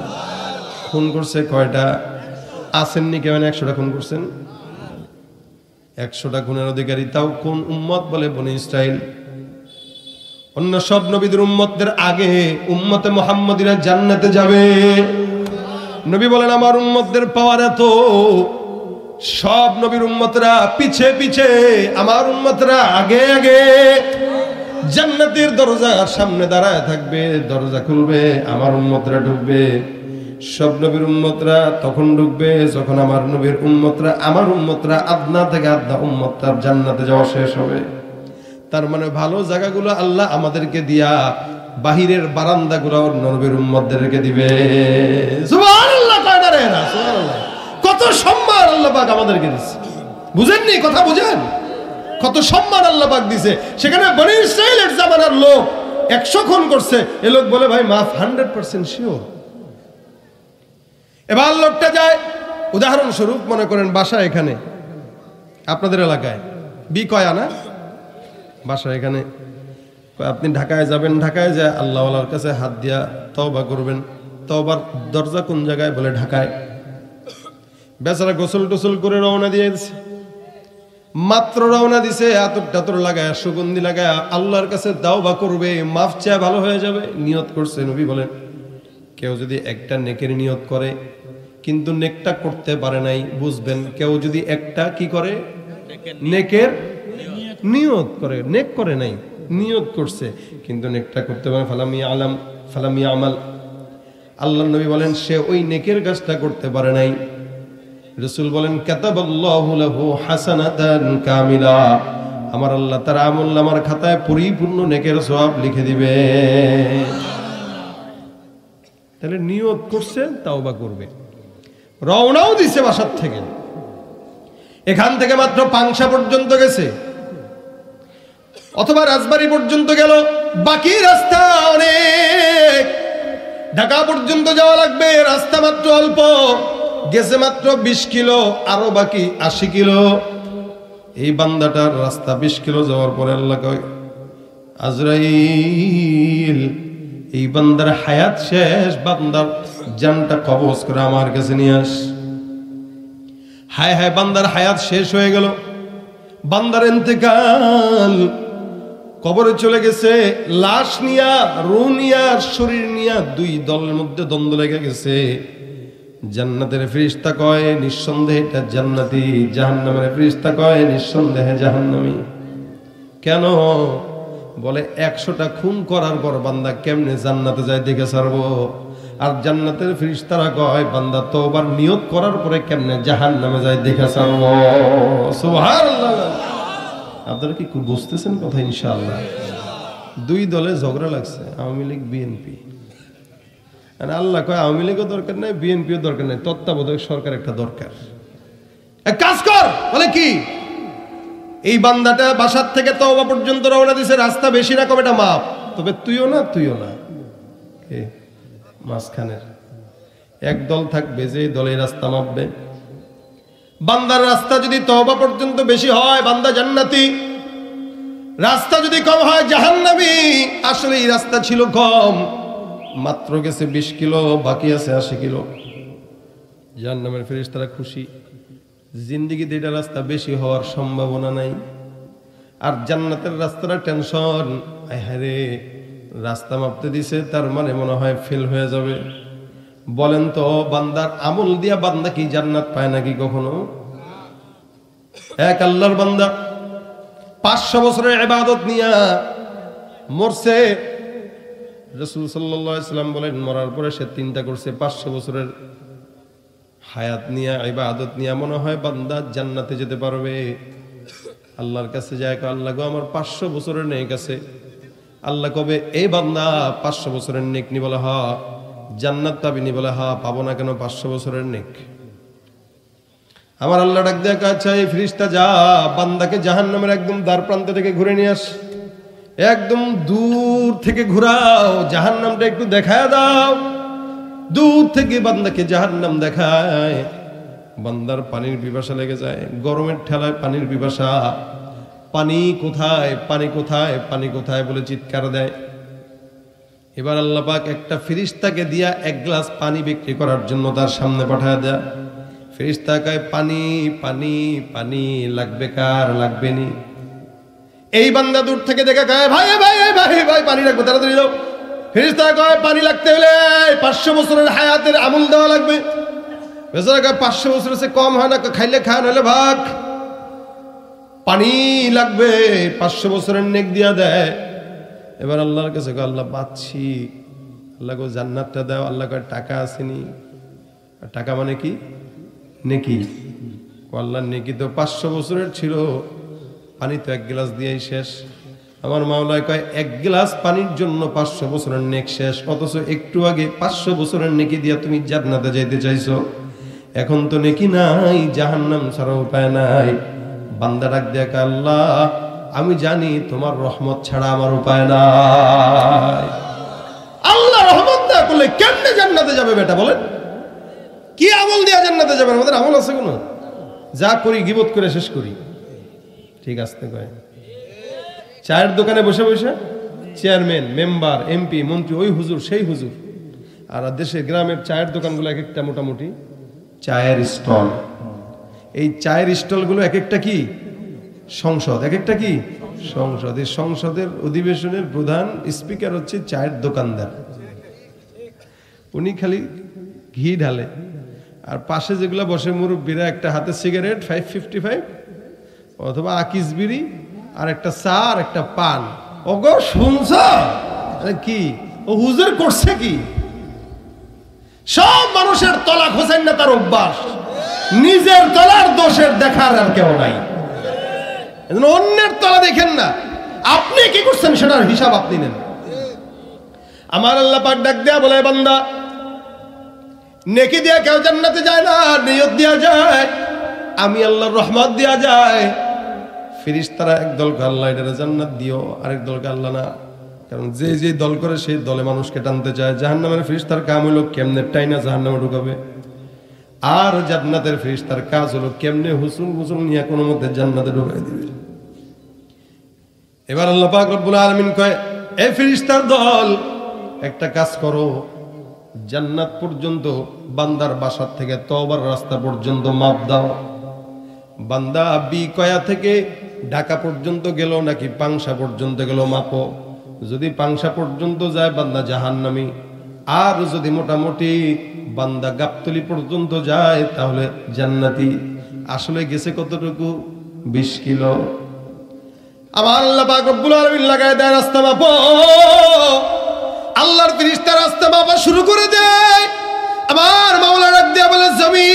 খুন করছে কয়টা? আসেননি কেমন 100টা খুন করছেন? 100টা খুনের অধিকারী তাও কোন উম্মত? বলে বনি ইসরাইল। অন্য সব নবীদের উম্মতদের আগে উম্মতে মুহাম্মদীরা জান্নাতে যাবে। নবী বলেন, আমার উম্মতদের পাওয়ার এত, সব নবীর উম্মতরা পিছে পিছে, আমার উম্মতরা আগে আগে। জান্নাতের দরজার সামনে দাঁড়ায় থাকবে, দরজা খুলবে, আমার উম্মতরা ঢুকবে। সব নবীর উম্মতরা তখন ঢুকবে যখন আমার নবীর উম্মতরা, আমার উম্মতরা আদনা থেকে আদনা উম্মতরা জান্নাতে যাওয়া শেষ হবে। তার মানে ভালো জায়গাগুলো আল্লাহ আমাদেরকে দিয়া বাহিরের বারান্দাগুলো নবীর উম্মতদেরকে দিবে। সুবহানাল্লাহ। সুবহানাল্লাহ। কত সম্মান আল্লাহ পাক আমাদেরকে দিয়েছে, বুঝেননি? কথা বুঝেন? কত সম্মান আল্লাহ পাক দিয়েছে। সেখানে বনি ইসরাইলের জামানার লোক 100 খুন করছে, এ লোক বলে ভাই মাফ 100% শিওর। এবার লোকটা যায়, উদাহরণস্বরূপ মনে করেন বাসা এখানে আপনাদের এলাকায় বিকয়া না বাসা, এখানে আপনি ঢাকায় যাবেন, ঢাকায় যায় আল্লাহওয়ালার কাছে হাত দিয়া তওবা করবেন। তওবার দরজা কোন জায়গায়? বলে ঢাকায়। বেচারা গোসল টোসল করে রওনা দিয়েছে, মাত্র রওনা দিছে, আতর টাতর লাগায় সুগন্ধি লাগায় আল্লাহর কাছে দাওবা করবে, মাফ চায় ভালো হয়ে যাবে, নিয়ত করছে। নবী বলেন কেউ যদি একটা নেকের নিয়ত করে কিন্তু নেকটা করতে পারে নাই, বুঝবেন কেউ যদি একটা কি করে নেকের নিয়ত করে, নেক করে নাই, নিয়ত করছে কিন্তু নেকটা করতে পারে, ফালামি আমাল, আল্লাহ নবী বলেন সে ওই নেকের কাজটা করতে পারে নাই। রাসূল বলেন কাতাবাল্লাহু লাহু হাসানাতান কামিলা, আমার আল্লাহ তার আমলনামার খাতায় পরিপূর্ণ নেকের সওয়াব লিখে দিবে। তাহলে নিয়ত করছে, তাওবা করবে। রওনাও দিছে বাসার থেকে, এখান থেকে মাত্র পাংশা পর্যন্ত গেছে অথবা রাজবাড়ী পর্যন্ত গেল, বাকি রাস্তা অনেক, ঢাকা পর্যন্ত যাওয়া লাগবে, রাস্তা মাত্র অল্প, গেছে মাত্র 20 কিলো, আরো বাকি 80 কিলো। এই বান্দাটার রাস্তা 20 কিলো যাওয়ার পরে আল্লাহ কয় আজরাইল এই বান্দার হায়াত শেষ, বান্দার জানটা কবজ করে আমার কাছে নিয়ে আস। হায় হায়, বান্দার হায়াত শেষ হয়ে গেল, বান্দার ইন্তেকাল, কবরে চলে গেছে, লাশ নিয়া, রূহ নিয়া, শরীর নিয়া দুই দলের মধ্যে দ্বন্দ্ব লেগে গেছে। জান্নাতের ফেরেশতা কয় নিঃসন্দেহে এটা জান্নাতি, জাহান্নামের ফেরেশতা কয় নিঃসন্দেহে জাহান্নামী। কেন? বলে 100টা খুন করার পর বান্দা কেমনে জান্নাতে যায় দেখে ছাড়বো, আর জান্নাতের ফেরেশতারা কয় বান্দা তওবার নিয়ত করার পরে কেমনে জাহান্নামে যায় দেখে ছাড়বো। সুবহানাল্লাহ। আপনারা কি বুঝতেছেন কথা? ইনশাআল্লাহ। দুই দলে ঝগড়া লাগছে, আওয়ামী লীগ বিএনপি। আল্লাহ কয় আওয়ামী লীগও দরকার নাই, বিএনপিও দরকার নাই, তত্ত্বাবধায়ক সরকার একটা দরকার। এক কাজ কর, বলে কি? এই বান্দাটা বাসার থেকে তওবা পর্যন্ত রওনা দিছে, রাস্তা বেশি না কম এটা মাপ, তবে তুইও না মাঝখানের এক দল থাকবে যে দলে রাস্তা মাপবে। বান্দার রাস্তা যদি তওবা পর্যন্ত বেশি হয় বান্দা জান্নাতি, রাস্তা যদি কম হয় জাহান্নামী। আসলে এই রাস্তা ছিল কম, মাত্র গেছে 20 কিলো, বাকি আছে 80 কিলো। জাহান্নামের ফেরেশতারা খুশি, জিন্দেগিতে এটা রাস্তা বেশি হওয়ার সম্ভাবনা নাই। আর জান্নাতের রাস্তাটা টেনশন, আরে রাস্তা মাপতে দিছে, তার মানে মনে হয় ফেল হয়ে যাবে। বলেন তো বান্দার আমল দিয়া বান্দা কি জান্নাত পায় নাকি কখনো? এক আল্লাহর বান্দা 500 বছরের ইবাদত নিয়া মরছে। রাসূল সাল্লাল্লাহু আলাইহি সাল্লাম বলেন মরার পরে সে 3টা করছে। 500 বছরের হায়াত নিয়া, ইবাদত নিয়া মনে হয় বান্দা জান্নাতে যেতে পারবে। আল্লাহর কাছে যায়, আল্লাহ গো আমার 500 বছরের নেক আছে। আল্লাহ কবে এই বান্দা 500 বছরের নেক নি? বলে হা। জান্নাত পাবি নি? বলে হা। পাবো না কেন? 500 বছরের নেক। আমার আল্লাহ ডাক দেয়া, আচ্ছা এই ফেরেশতা যা বান্দাকে জাহান্নামের একদম দ্বার প্রান্ত থেকে ঘুরে নিয়ে আস, একদম দূর থেকে ঘুরাও, জাহান্নামটা একটু দেখায় দাও। দূর থেকে বান্দাকে জাহান্নাম দেখায়, বান্দার পানির পিপাসা লেগে যায়, গরমের ঠেলায় পানির পিপাসা। পানি কোথায়, পানি কোথায়, পানি কোথায় বলে চিৎকার দেয়। এবার আল্লাহ পাক একটা ফেরেশতাকে দিয়া 1 গ্লাস পানি বিক্রি করার জন্য তার সামনে পাঠায় দেয়। ফেরেশতা কয় পানি পানি পানি, লাগবে কার? লাগবে নি। এই বান্দা দূর থেকে দেখে কয় ভাই ভাই ভাই ভাই পানি লাগবে, তাড়াতাড়ি দাও। ফেরেশতা কয় পানি লাগতে হলে 500 বছরের হায়াতের আমল দেওয়া লাগবে। বেচারা কয় 500 বছরের চেয়ে কম হয় না, খাইলে খান হলে ভাগ। পানি লাগবে, 500 বছরের নেক দিয়া দেয়। এবার আল্লাহর কাছে কয় আল্লাহ পাচ্ছি। আল্লাহ কয় জান্নাতটা দাও। আল্লাহ কয় টাকা আসেনি। টাকা মানে কি? নেকি। আল্লাহ নেকি তো 500 বছরের ছিল, পানি তো 1 গ্লাস দিয়েই শেষ। আমার মাওলায় কয় 1 গ্লাস পানির জন্য 500 বছরের নেক শেষ, অথচ একটু আগে 500 বছরের নেকি দিয়া তুমি জান্নাতে যাইতে চাইছো। এখন তো নেকি নাই, জাহান্নাম ছাড়া উপায় নাই। বান্দা ডাক দেয়া, আল্লাহ আমি জানি তোমার রহমত ছাড়া আমার উপায় নাই। আল্লাহ রহমত না করলে কেমনে জান্নাতে যাবে বেটা? বলেন কি আমল দিয়া জান্নাতে যাবে? আমাদের আমল আছে কোনো? যা করি গীবত করে শেষ করি। ঠিক আসতে কয় চায়ের দোকানে বসে বসে চেয়ারম্যান, মেম্বার, এমপি, মন্ত্রী, ওই হুজুর সেই হুজুর। আর দেশের গ্রামের চায়ের দোকানগুলো এক একটা মোটামুটি চায়ের স্টল। এই চায়ের স্টলগুলো এক একটা কি সংসদ, এক একটা কি সংসদ। এই সংসদের অধিবেশনের প্রধান স্পিকার হচ্ছে চায়ের দোকানদার। উনি খালি ঘি ঢালে, আর পাশে যেগুলো বসে মুরব্বীরা একটা হাতে সিগারেট 555 অথবা আকিস বিড়ি আর একটা চা আর একটা পান। ওগো শুনছ কি ও হুজুর করছে কি? সব মানুষের তলা খোঁজেন না তার অভ্যাস, নিজের তলার দোষের দেখার আর কেউ নাই। অন্যের তলা দেখেন না, আপনি কি করছেন সেটার হিসাব আপনি নেন। আমার আল্লাহ পাক ডাক দেয়া বলে, বান্দা নেকি দিয়া কেউ জান্নাতে যায় না, নিয়ত দিয়া যায়, আমি আল্লাহর রহমত দিয়া যায়। ফেরেশতারা একদলকে আল্লাহ এটারে জান্নাত দিও, আরেক দলকে আল্লাহ না। কারণ যে যে দল করে সেই দলে মানুষকে টানতে চায়। জাহান্নামের ফেরেশতার কাম হলো কেমনে টাইনা জাহান্নামে ঢুকাবে, আর জান্নাতের ফেরেশতার কাজ হলো কেমনে হুসুল হুসুল নিয়ে কোনো মধ্যে জান্নাতে ঢুকাই দিবে। এবার আল্লাহ পাক রব্বুল আলামিন কয়, এই ফেরেশতার দল একটা কাজ করো, জান্নাত পর্যন্ত বান্দার বাসার থেকে তওবার রাস্তা পর্যন্ত মাপ দাও। বান্দা বিকয়া থেকে ঢাকা পর্যন্ত গেল নাকি পাংশা পর্যন্ত গেল মাপো। যদি পাংশা পর্যন্ত যায় বান্দা জাহান্নামী, আর যদি মোটামুটি বান্দা গাবতলি পর্যন্ত যায় তাহলে জান্নাতি। আসলে গেছে কতটুকু? 20 কিলো। আমার আল্লাহ পাক রব্বুল আলামিন লাগায় দেয় রাস্তা মাপো। আল্লাহর ফেরেশতা রাস্তা মাপা শুরু করে দেয়। আমার মাওলা ডাক দিয়া বলে, জমিন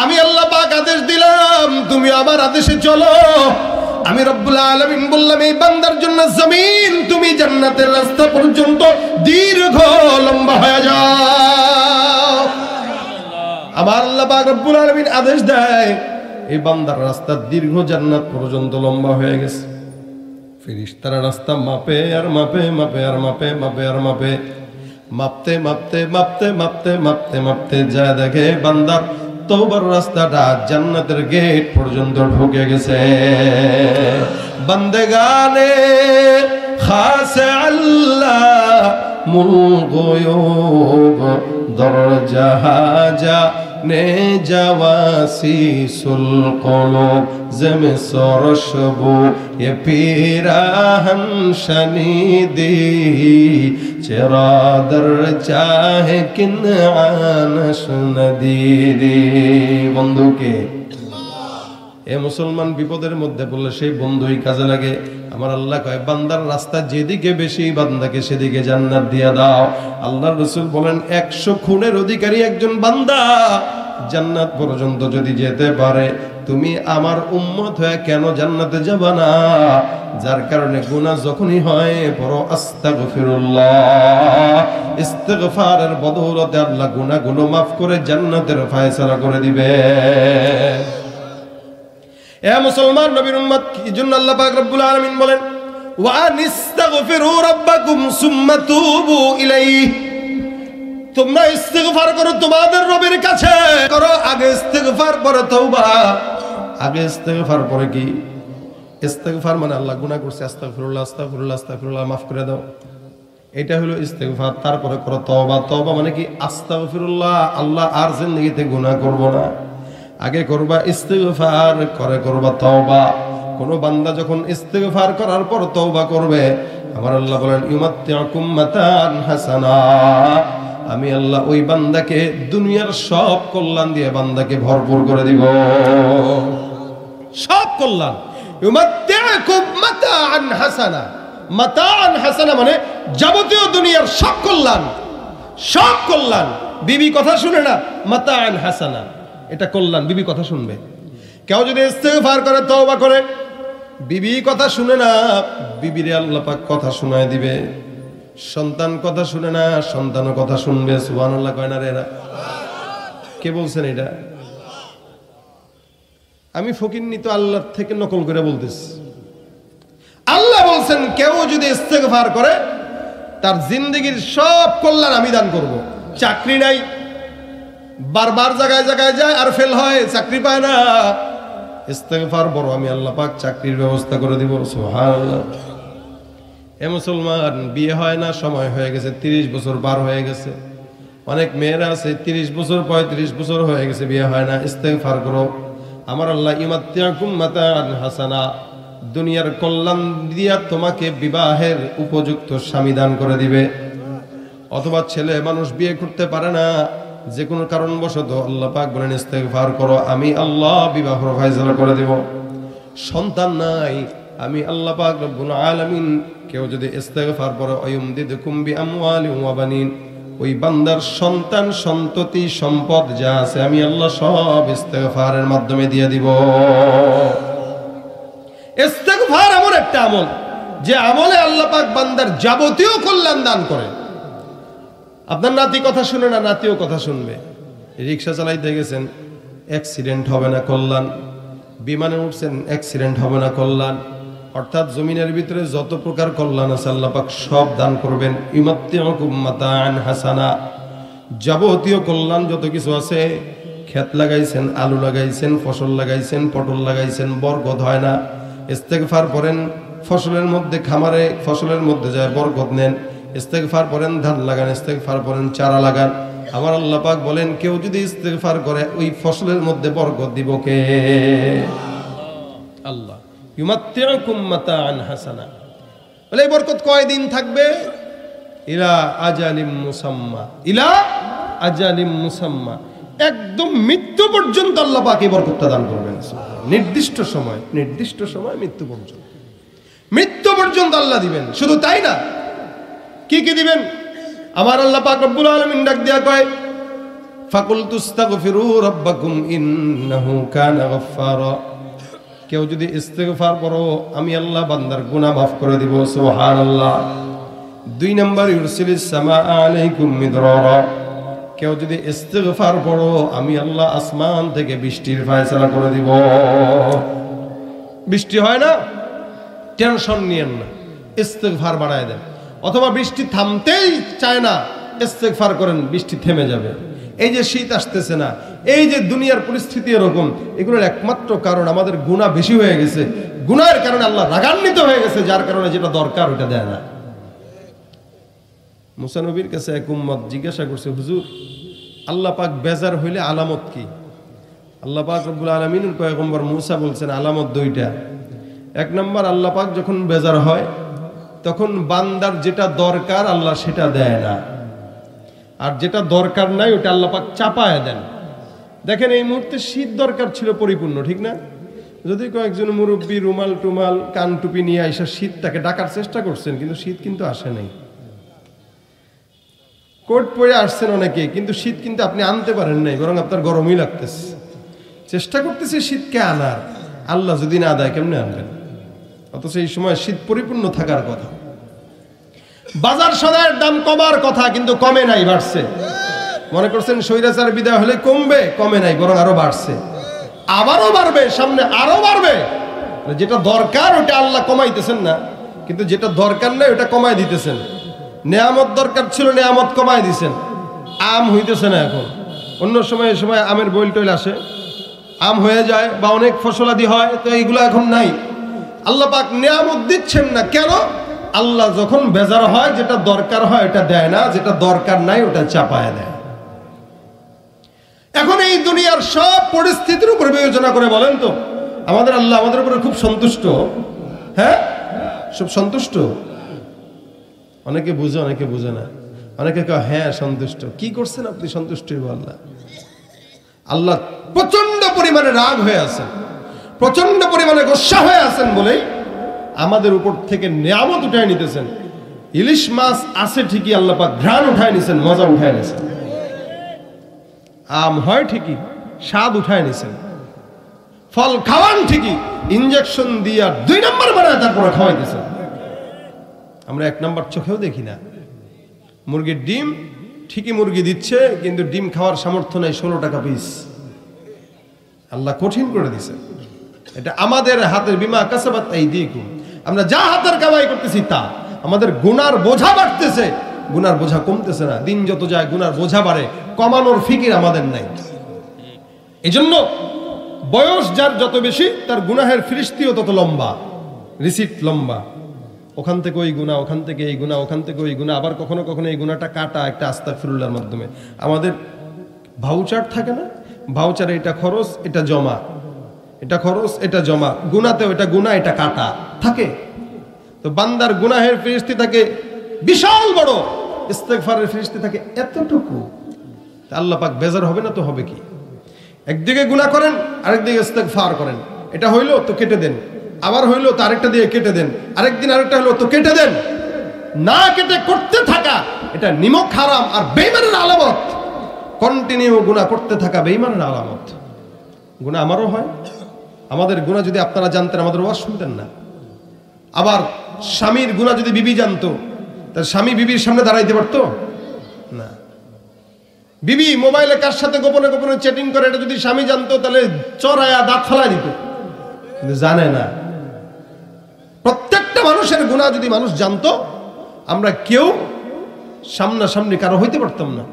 আমি আল্লাহ পাক আদেশ দিলাম, তুমি আমার আদেশে চলো। আমি রব্বুল আলামিন বললাম, এই বান্দার জন্য জমিন তুমি জান্নাতের রাস্তা পর্যন্ত দীর্ঘ লম্বা হয়ে যাও। আমার আল্লাহ পাক রব্বুল আলামিন আদেশ দেয়, এই বান্দার রাস্তা দীর্ঘ জান্নাত পর্যন্ত লম্বা হয়ে গেছে। ফেরেশতারা রাস্তা মাপে আর মাপে, মাপে আর মাপে, মাপে আর মাপে, মাপতে মাপতে মাপতে মাপতে মাপতে মাপতে যা দেখে বান্দার তওবার রাস্তাটা জান্নাতের গেট পর্যন্ত ঢুকে গেছে। বান্দেগানে খাসে আল্লাহ মুল গয়ুব দরজা হাজা নে জাওয়াসিসুল কুলুব জমে সরশবু এ পিরাহন শনিদি চেরা দর চাহে কিনআনশ নদীরি। বন্ধুকে এ মুসলমান বিপদের মধ্যে পড়লে সেই বন্ধুই কাজে লাগে। আমার আল্লাহ কয়, বান্দার রাস্তা যেদিকে বেশি বান্দাকে সেদিকে জান্নাত দিয়া দাও। আল্লাহর রাসূল বলেন, 100 খুনের অধিকারী একজন বান্দা জান্নাত পর্যন্ত যদি যেতে পারে, তুমি আমার উম্মত হয়ে কেন জান্নাতে যাবা না? যার কারণে গুনাহ যখনই হয় পড়ো আস্তাগফিরুল্লাহ। ইস্তিগফারের বদৌলতে আল্লাহ গুনাহগুলো মাফ করে জান্নাতের ফয়সালা করে দিবে। এ মুসলমান নবীর উম্মত, কি জন্য আল্লাহ পাক রব্বুল আলামিন বলেন, ওয়া আনিস্তাগফিরু রাব্বাকুম সুম্মা তুবু ইলাইহি। তোমরা ইস্তিগফার করো তোমাদের রবের কাছে, করো আগে ইস্তিগফার পরে তওবা। আগে ইস্তিগফার পরে কি? ইস্তিগফার মানে আল্লাহ গুনাহ করছে, আস্তাগফিরুল্লাহ আস্তাগফিরুল্লাহ আস্তাগফিরুল্লাহ মাফ করে দাও, এটা হলো ইস্তিগফার। তারপরে করো তওবা। তওবা মানে কি? আস্তাগফিরুল্লাহ, আল্লাহ আর জিন্দেগিতে গুনাহ করব না। আগে করবা ইস্তিগফার, করে করবা তওবা। কোন বান্দা যখন ইস্তিগফার করার পর তওবা করবে, আমার আল্লাহ বলেন, ইউমাত্তিউকুম মাতান হাসানা, আমি আল্লাহ ওই বান্দাকে দুনিয়ার সব কল্যাণ দিয়ে বান্দাকে ভরপুর করে দিব। সব কল্যাণ। ইউমাত্তিউকুম মাতান হাসানা, মাতান হাসানা মানে যাবতীয় দুনিয়ার সব কল্যাণ, সব কল্যাণ। বিবি কথা শুনে না, মাতান হাসানা, এটা কল্যাণ। বিবি কথা শুনবে। কেউ যদি ইস্তিগফার করে তওবা করে, বিবি কথা শুনে না, বিবিরে আল্লাহ পাক কথা শোনায় দিবে। সন্তান কথা শুনে না, সন্তানও কথা শুনবে। সুবহানাল্লাহ কয় না রে? এরা কে বলছেন এটা? আমি ফকিন্নি তো আল্লাহর থেকে নকল করে বলতেছি। আল্লাহ বলছেন, কেউ যদি ইস্তিগফার করে তার জিন্দেগীর সব কল্যাণ আমি দান করব। চাকরি নাই, বারবার জায়গায় জায়গায় যায় আর ফেল হয়, চাকরি পায় না, ইস্তিগফার বড়, আমি আল্লাহ পাক চাকরির ব্যবস্থা করে দিব। সুবহানাল্লাহ। এ মুসলমান, বিয়ে হয় না, সময় হয়ে গেছে, 30 বছর পার হয়ে গেছে। অনেক মেয়েরা আছে 30 বছর 35 বছর হয়ে গেছে বিয়ে হয় না। ইস্তিগফার করো, আমার আল্লাহ ইমাত্তিয়াকুম মাতাআন হাসানা, দুনিয়ার কল্যাণ দিয়া তোমাকে বিবাহের উপযুক্ত স্বামী দান করে দিবে। অথবা ছেলে মানুষ বিয়ে করতে পারে না, যে কোনো কারণবশত আল্লাহ পাক বলেন ইস্তেগফার করো, আমি আল্লাহ বিবাহের ফয়সালা করে দেব। সন্তান নাই, আমি আল্লাহ পাক রব্বুল আলামিন কেউ যদি ইস্তেগফার করে আয়ুমদিদকুম বিআমওয়ালিন ওয়া বানিন, ওই বান্দার সন্তান সন্ততি সম্পদ যা আছে আমি আল্লাহ সব ইস্তেগফারের মাধ্যমে দিয়ে দিব। ইস্তেগফার এমন একটা আমল যে আমলে আল্লাহ পাক বান্দার যাবতীয় কল্যাণ দান করে। আপনার নাতি কথা শুনে না, নাতিও কথা শুনবে। রিক্সা চালাইতে গেছেন, অ্যাক্সিডেন্ট হবে না কল্যাণ। বিমানে উঠছেন, অ্যাক্সিডেন্ট হবে না কল্যাণ। অর্থাৎ জমিনের ভিতরে যত প্রকার কল্যাণ আছে আল্লাহ পাক সব দান করবেন। ইমাত্তিউকুম মাতাআন হাসানা, যাবতীয় কল্যাণ যত কিছু আছে, ক্ষেত লাগাইছেন, আলু লাগাইছেন, ফসল লাগাইছেন, পটল লাগাইছেন, বরকত হয় না, ইস্তেগফার করেন। ফসলের মধ্যে খামারে ফসলের মধ্যে যায় বরকত নেন, ইস্তেগফার করেন। ধান লাগান, ইস্তেগফার করেন। চারা লাগান। আমার আল্লাহ পাক বলেন কেউ যদি ইস্তেগফার করে ওই ফসলের মধ্যে বরকত দিব কে? আল্লাহ। ইউমাত্তিউকুম মাতাআন হাসানা, বলে এই বরকত কয়দিন থাকবে? ইলা আজালিম মুসাম্মা, ইলা আজালিম মুসাম্মা, একদম মৃত্যু পর্যন্ত আল্লাহ পাক এই বরকতটা দান করবেন। নির্দিষ্ট সময়, নির্দিষ্ট সময়, মৃত্যু পর্যন্ত, মৃত্যু পর্যন্ত আল্লাহ দিবেন। শুধু তাই না, কি কি দিবেন? আমার আল্লাহ পাক রব্বুল আলামিন ডাক দিয়া কয় ফাকুলতু আস্তাগফিরু রাব্বাকুম ইন্নাহু কানা গাফফারা, কেউ যদি ইস্তেগফার করো আমি আল্লাহ বান্দার গুনাহ মাফ করে দিব। সুবহানাল্লাহ। 2 নম্বর ইউরসিলিস সামা আলাইকুম মিদরারা, কেউ যদি ইস্তেগফার করো আমি আল্লাহ আসমান থেকে বৃষ্টির ফয়সালা করে দিব। বৃষ্টি হয় না, টেনশন নিয়েন না, ইস্তেগফার বাড়ায় দেন। অথবা বৃষ্টি থামতেই চায় না, ইস্তেগফার করেন, বৃষ্টি থেমে যাবে। এই যে শীত আসতেছে না, এই যে দুনিয়ার পরিস্থিতি এরকম, এগুলোর একমাত্র কারণ আমাদের গুনাহ বেশি হয়ে গেছে। গুনাহের কারণে আল্লাহ রাগান্বিত হয়ে গেছে, যার কারণে যেটা দরকার ওটা দেয় না। মুসা নবীর কাছে এক উম্মত জিজ্ঞাসা করছে, হুজুর আল্লাহ পাক বেজার হইলে আলামত কি? আল্লাহ পাক রব্বুল আলামিনের পয়গম্বর মুসা বলছেন আলামত 2টা। 1 নম্বর, আল্লাহ পাক যখন বেজার হয় তখন বান্দার যেটা দরকার আল্লাহ সেটা দেয় না, আর যেটা দরকার নাই ওটা আল্লাহ পাক চাপায় দেন। দেখেন এই মুহূর্তে শীত দরকার ছিল পরিপূর্ণ, ঠিক না? যদি কয়েকজন মুরব্বী রুমাল টুমাল কান টুপি নিয়ে এসে শীতটাকে ডাকার চেষ্টা করছেন, কিন্তু শীত কিন্তু আসে নাই। কোট পরে আসছেন অনেকে, কিন্তু শীত কিন্তু আপনি আনতে পারেন নাই, বরং আপনার গরমই লাগতেছে। চেষ্টা করতেছে শীতকে আনার, আল্লাহ যদি না দেয় কেমনে আনবেন? অথচ এই সময় শীত পরিপূর্ণ থাকার কথা। বাজার সদায়ের দাম কমার কথা, কিন্তু কমে নাই, বাড়ছে। মনে করছেন স্বৈরাচার বিদায় হলে কমবে, কমে নাই, বরং আরো বাড়ছে, আবারও বাড়বে, সামনে আরো বাড়বে। যেটা দরকার ওটা আল্লাহ কমাইতেছেন না, কিন্তু যেটা দরকার নাই ওটা কমাই দিতেছেন। নেয়ামত দরকার ছিল, নেয়ামত কমাই দিছেন। আম হইতেছে না এখন, অন্য সময় এই সময় আমের বইল টইল আসে, আম হয়ে যায় বা অনেক ফসলাদি হয়, তো এইগুলো এখন নাই। আল্লাহ পাক নেয়ামত দিচ্ছেন না কেন? আল্লাহ যখন বেজার হয় যেটা দরকার হয় ওটা দেয় না, যেটা দরকার নাই ওটা চাপায় দেয়। এখন এই দুনিয়ার সব পরিস্থিতির উপর বিবেচনা করে বলেন তো, আমাদের আল্লাহ আমাদের উপরে খুব সন্তুষ্ট? হ্যাঁ, সব সন্তুষ্ট। অনেকে বুঝে, অনেকে বুঝে না। অনেকে কয় হ্যাঁ সন্তুষ্ট। কি করছেন আপনি? সন্তুষ্ট হইব আল্লাহ। আল্লাহ প্রচন্ড পরিমাণে রাগ হয়ে আছেন, প্রচন্ড পরিমাণে গোসা হয়ে আছেন বলেই আমাদের উপর থেকে নিয়ামত উঠায় নিতেছেন। ইলিশ মাছ আছে ঠিকই, আল্লাহ পাক ঘ্রাণ উঠায় নিছেন, মজা উঠায় নিছেন। আম হয় ঠিকই, স্বাদ উঠায় নিছেন। ফল খাওয়ান ঠিকই, ইনজেকশন দিয়া 2 নম্বর বানায় তারপরে খাওয়াইতেছেন। আমরা 1 নম্বর চোখেও দেখি না। মুরগির ডিম ঠিকই মুরগি দিচ্ছে, কিন্তু ডিম খাওয়ার সামর্থ্য নেই, 16 টাকা পিস। আল্লাহ কঠিন করে দিছে। এটা আমাদের হাতের, বিমা কাসাবাত আইদিকুম, আমরা যা হাতের কামাই করতেছি তা। আমাদের গুনার বোঝা বাড়তেছে, গুনার বোঝা কমতেছে না। দিন যত যায় গুনার বোঝা বাড়ে, কমানোর ফিকির আমাদের নাই। এজন্য বয়স যার যত বেশি তার গুনাহের ফিরিস্তিও তত লম্বা, রিসিট লম্বা। ওখান থেকে ওই গুনাহ, ওখান থেকে এই গুনাহ, ওখান থেকে ওই গুনাহ। আবার কখনো কখনো এই গুনাহটা কাটা একটা আস্তাগফিরুল্লাহর মাধ্যমে। আমাদের ভাউচার থাকে না, ভাউচারে এটা খরচ, এটা জমা, এটা খরচ, এটা জমা, গুনাতেও এটা গুনাহ, এটা কাটা থাকে। তো বান্দার গুনাহের ফেরেশতা থাকে বিশাল বড়, ইস্তেগফারের ফেরেশতা থাকে এতটুকু। আল্লাহ পাক বেজার হবে না তো হবে কি? একদিকে গুনাহ করেন, আরেকদিকে ইস্তেগফার করেন। এটা হইলো তো কেটে দেন, আবার হইলো তো আরেকটা দিয়ে কেটে দেন, আরেকদিন আরেকটা হলো তো কেটে দেন। না কেটে করতে থাকা এটা নিমক হারাম আর বেঈমানের আলামত। কন্টিনিউ গুনাহ করতে থাকা বেঈমানের আলামত। গুনাহ আমারও হয়, আমাদের গুনাহ যদি আপনারা জানতেন আমাদের ওয়াজ শুনতেন না। আবার স্বামীর গুনাহ যদি বিবি জানতো তাহলে স্বামী বিবির সামনে দাঁড়াইতে পারতো না। বিবি মোবাইলে কার সাথে গোপনে গোপনে চ্যাটিং করে এটা যদি স্বামী জানতো তাহলে চড়ায়া দাঁত ফালাই দিত, কিন্তু জানে না। প্রত্যেকটা মানুষের গুনাহ যদি মানুষ জানতো আমরা কেউ সামনাসামনি কারো হইতে পারতাম না।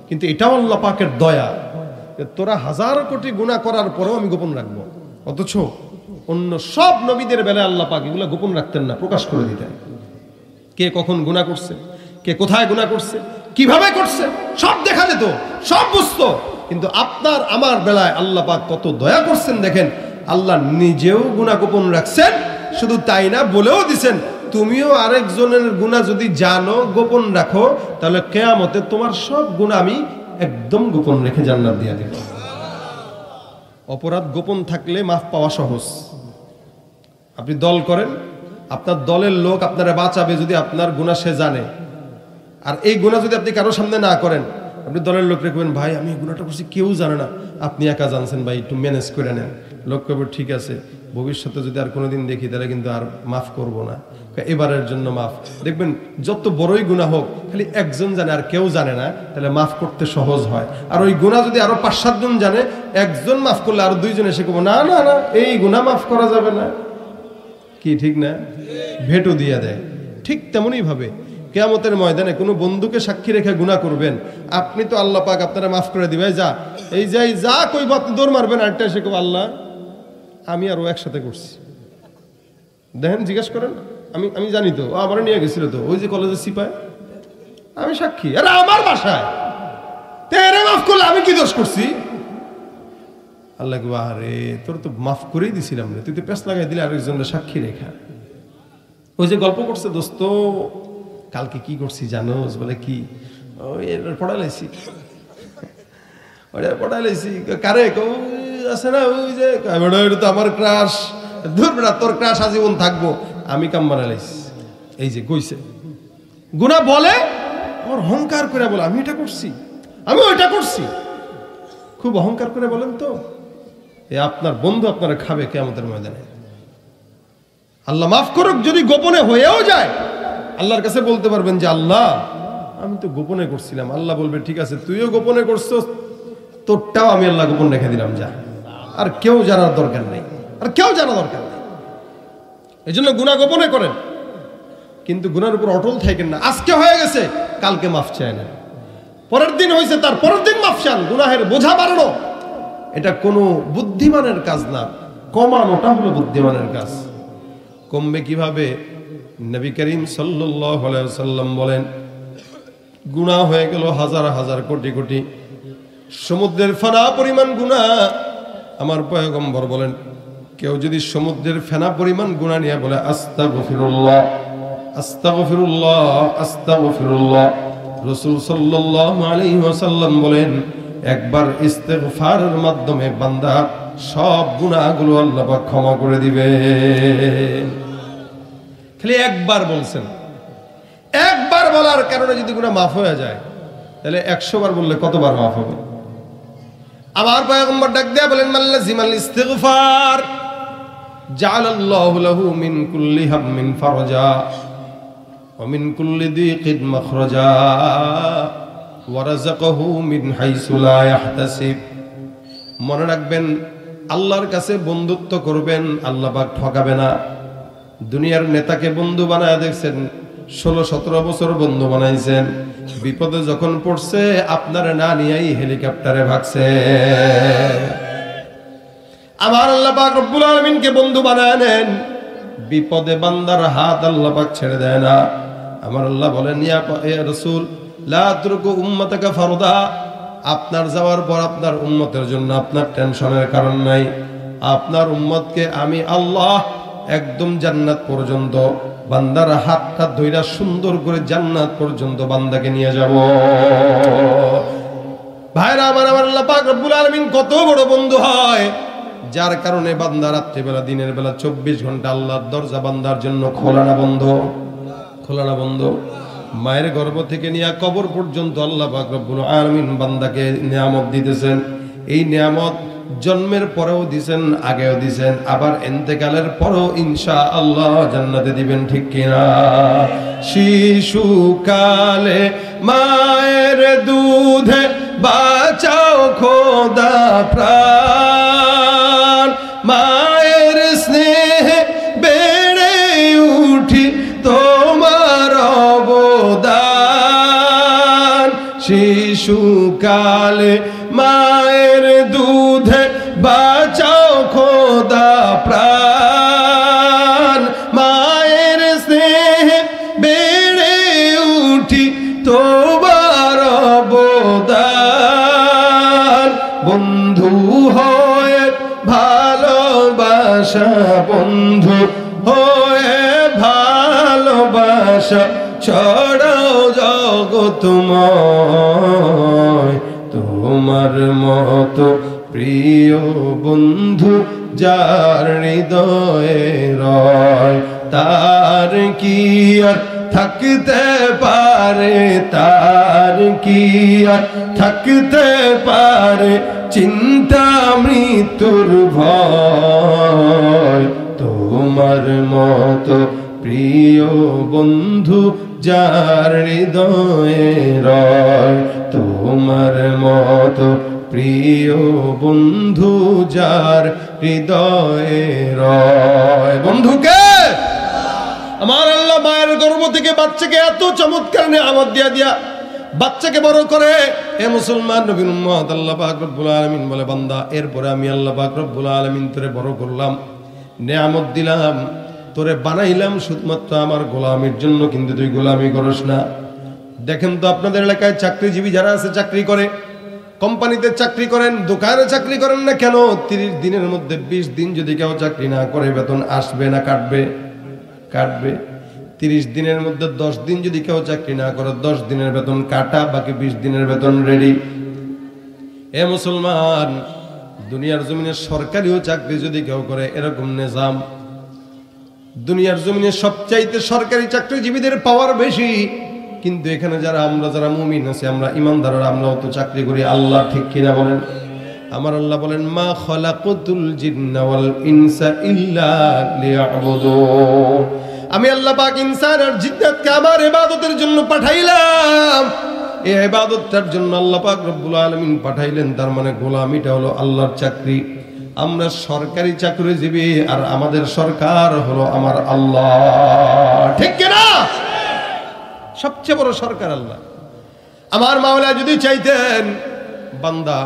কিন্তু এটাও আল্লাহ পাকের দয়া, তোরা হাজার কোটি গুনাহ করার পরেও আমি গোপন রাখবো। অথচ অন্য সব নবীদের বেলায় আল্লাহ পাক এগুলো গোপন রাখতেন না, প্রকাশ করে দিতেন। কে কখন গুনাহ করছে, কে কোথায় গুনাহ করছে, কিভাবে করছে সব দেখা যেত, সব বুঝতো। কিন্তু আপনার আমার বেলায় আল্লাহ পাক কত দয়া করছেন দেখেন। আল্লাহ নিজেও গুনাহ গোপন রাখছেন, শুধু তাই না বলেও দিছেন তুমিও আরেকজনের গুনাহ যদি জানো গোপন রাখো তাহলে কিয়ামতে তোমার সব গুনাহ আমি একদম গোপন রেখে জান্নাত দিয়ে দেব। অপরাধ গোপন থাকলে মাফ পাওয়া সহজ। আপনি দল করেন, আপনার দলের লোক আপনারা বাঁচাবে যদি আপনার গুনাহ সে জানে। আর এই গুনাহ যদি আপনি কারো সামনে না করেন, আপনি দলের লোক রেখবেন ভাই আমি গুনাহটা করছি কেউ জানে না, আপনি একা জানছেন ভাই একটু ম্যানেজ করে নেন। লোক কবে ঠিক আছে, ভবিষ্যতে যদি আর কোনোদিন দেখি তাহলে কিন্তু আর মাফ করব না, এবারের জন্য মাফ। দেখবেন যত বড়ই গুনাহ হোক খালি একজন জানে আর কেউ জানে না, তাহলে মাফ করতে সহজ হয়। আর ওই গুনাহ যদি আরো 5-7 জন জানে, একজন মাফ করলে আরো 2 জন এসে কব না না না এই গুনাহ মাফ করা যাবে না, কি ঠিক না, ভেটো দিয়ে দেয়। ঠিক তেমনই ভাবে কিয়ামতের ময়দানে কোনো বন্ধুকে সাক্ষী রেখে গুনাহ করবেন, আপনি তো আল্লাহ পাক আপনারা মাফ করে দিবে, যা এই যাই যা কইব আপনি দৌড় মারবেন, আরেকটা এসে কব আল্লাহ আমি আর ও একসাথে করছি। দেখেন জিজ্ঞেস করেন, আমি জানি তো, ও আমার নিয়ে গেছিল তো ওই যে কলেজে সিপায়, আমি সাক্ষী, আরে আমার বাসায় তেরে মাফ করলে আমি কি দোষ করছি? আল্লাহ কে আরে তোর তো মাফ করেই দিছিলাম রে, তুই তো পেছ লাগাই দিলে আরেকজনের সাক্ষী রেখা। ওই যে গল্প করছে দোস্ত কালকে কি করছি জানোস, বলে কি ওই পড়াইছি ওটা পড়াইছি কারে আছে না ওই যে তো আমার ক্রাশ, ধর বেড়া তোর ক্রাশ আজীবন থাকবো, আমি কাম বানাইছি। এই যে কইছে গুনাহ বলে আমার অহংকার করে বলে আমি এটা করছি, আমি ওইটা করছি, খুব অহংকার করে বলেন তো এ আপনার বন্ধু আপনারা খাবে কিয়ামতের ময়দানে। আল্লাহ মাফ করুক, যদি গোপনে হয়েও যায় আল্লাহর কাছে বলতে পারবেন যে আল্লাহ আমি তো গোপনে করছিলাম। আল্লাহ বলবে ঠিক আছে তুইও গোপনে করছস, তোরটাও আমি আল্লাহ গোপন রেখে দিলাম, যা আর কেউ জানার দরকার নেই, আর কেউ জানা দরকার নেই। এই জন্য গুনাহ গোপনে করেন, কিন্তু গুনার উপর অটল থাকেন না। আজকে হয়ে গেছে কালকে মাফ চায় না, পরের দিন হয়েছে তার পরের দিন মাফ চান। গুনাহের বোঝা বাড়ানো এটা কোনো বুদ্ধিমানের কাজ না, কমানোটা হলো বুদ্ধিমানের কাজ। কমবে কিভাবে? নবী করিম সাল্লাল্লাহু আলাইহি ওয়াসাল্লাম বলেন গুনাহ হয়ে গেল হাজার হাজার কোটি কোটি, সমুদ্রের ফেনা পরিমাণ গুনাহ। আমার পয়গম্বর বলেন কেউ যদি সমুদ্রের ফেনা পরিমাণ গুনাহ নিয়ে বলে আস্তাগফিরুল্লাহ আস্তাগফিরুল্লাহ আস্তাগফিরুল্লাহ, রাসূল সাল্লাল্লাহু আলাইহি ওয়াসাল্লাম বলেন একবার ইস্তেগফারের মাধ্যমে বান্দা সব গুনাহগুলো আল্লাহ পাক ক্ষমা করে দিবে। খালি একবার বলছেন, একবার বলার কারণে যদি গুনাহ মাফ হয়ে যায় তাহলে 100 বার বললে কতবার মাফ হবে? আমার পয়গম্বর ডাক দেয়া বলেন মাল্লাজিমাল ইস্তিগফার জাআলাল্লাহু লাহু মিন কুল্লি হাম্মিন ফারজা ওয়া মিন কুল্লি দিকিন মাখরাজা ওয়া রাযাকাহু মিন হাইসু লা ইয়াহতাসিব। মনে রাখবেন আল্লাহর কাছে বন্ধুত্ব করবেন, আল্লাহ পাক ঠকাবে না। দুনিয়ার নেতাকে বন্ধু বানায় দেখছেন, 16-17 বছর বন্ধু বানাইছেন, বিপদে যখন পড়ছে আপনারা না নিয়েই হেলিকপ্টারে ভাগছে। আমার আল্লাহ পাক রব্বুল আলামিনকে বন্ধু বানায় নেন, বিপদে বান্দার হাত আল্লাহ পাক ছেড়ে দেয় না। আমার আল্লাহ বলেন ইয়া রাসূল লা আতরুকু উম্মাতাকা ফারদা, আপনার যাওয়ার পর আপনার উম্মতের জন্য আপনার টেনশনের কারণ নাই। আপনার উম্মতকে আমি আল্লাহ একদম জান্নাত পর্যন্ত বান্দার হাতটা ধইরা সুন্দর করে জান্নাত পর্যন্ত বান্দাকে নিয়ে যাব। ভাইরা আমার, আল্লাহ পাক রব্বুল আলামিন কত বড় বন্ধু হয়, যার কারণে বান্দা রাত্রিবেলা দিনের বেলা 24 ঘন্টা আল্লাহর দরজা বান্দার জন্য খোলা না বন্ধ? খোলা না বন্ধ? মায়ের গর্ভ থেকে নিয়ে কবর পর্যন্ত আল্লাহ পাক রব্বুল আলামিন বান্দাকে নিয়ামত দিতেছেন। এই নিয়ামত জন্মের পরেও দিবেন, আগেও দিবেন, আবার ইন্তেকালের পরেও ইনশাআল্লাহ জান্নাতে দিবেন, ঠিক কিনা? শিশুকালে মায়ের দুধে বাঁচাও খোদা প্রাণ, মায়ের স্নেহে বেড়ে উঠি তোমার অবদান। শিশুকালে মায়ের দুধে বাঁচাও খোদা প্রাণ, মায়ের স্নেহে বেড়ে উঠি তোমার অবদান। বন্ধু হয়ে ভালোবাসা, বন্ধু হয়ে ভালোবাসা ছড়াও জগৎময়, তোমার মতো প্রিয় বন্ধু যার হৃদয়ে রয়, তার কি আর থাকতে পারে, তার কি আর থাকতে পারে চিন্তা মৃত্যুর ভয়। তোমার মতো প্রিয় বন্ধু যার হৃদয়ে রয়, তোমার মতো প্রিয় বন্ধু যার হৃদয়ে রয়। বন্ধুকে আমার আল্লাহ মায়ের গর্ভ থেকে বাচ্চাকে এত চমৎকার নিয়ামত দিয়া বাচ্চাকে বড় করে। এ মুসলমান নবীর উম্মত, আল্লাহ পাক রব্বুল আলামিন বলে, বান্দা এরপরে আমি আল্লাহ পাক রব্বুল আলামিন তোরে বড় করলাম, নিয়ামত দিলাম, তোরে বানাইলাম শুধুমাত্র আমার গোলামির জন্য, কিন্তু তুই গোলামি করস না। দেখেন তো আপনাদের এলাকায় চাকরিজীবী যারা আছে, চাকরি করে, কোম্পানিতে চাকরি করেন, দোকানে চাকরি করেন না কেন, 30 দিনের মধ্যে 20 দিন যদি কেউ চাকরি না করে বেতন আসবে না কাটবে? কাটবে। 30 দিনের মধ্যে 10 দিন যদি কেউ চাকরি না করে 10 দিনের বেতন কাটা, বাকি 20 দিনের বেতন রেডি। এ মুসলমান, দুনিয়ার জমিনে সরকারিও চাকরি যদি কেউ করে এরকম নিজাম। দুনিয়ার জমিনে সবচাইতে সরকারি চাকরিজীবীদের পাওয়ার বেশি, কিন্তু এখানে আমরা যারা মুমিন আছি, আমরা ইমানদাররা, আমরাও তো চাকরি করি। আল্লাহ ঠিক কিনা বলেন? আমার আল্লাহ বলেন, মা খালাকুতুল জিন্না ওয়াল ইনসা ইল্লা লিয়াবুদুন। আমি আল্লাহ পাক ইনসান আর জিন্নাতকে আমার ইবাদতের জন্য পাঠাইলাম। এই ইবাদতটার জন্য আল্লাহ পাক রব্বুল আলামিন পাঠাইলেন। তার মানে গোলামিটা হলো আল্লাহর চাকরি। আমরা সরকারি চাকরিজীবী, আর আমাদের সরকার হলো আমার আল্লাহ, ঠিক কিনা? সবচেয়ে বড় সরকার আল্লাহ। আমার মাওলা যদি চাইতেন, বান্দা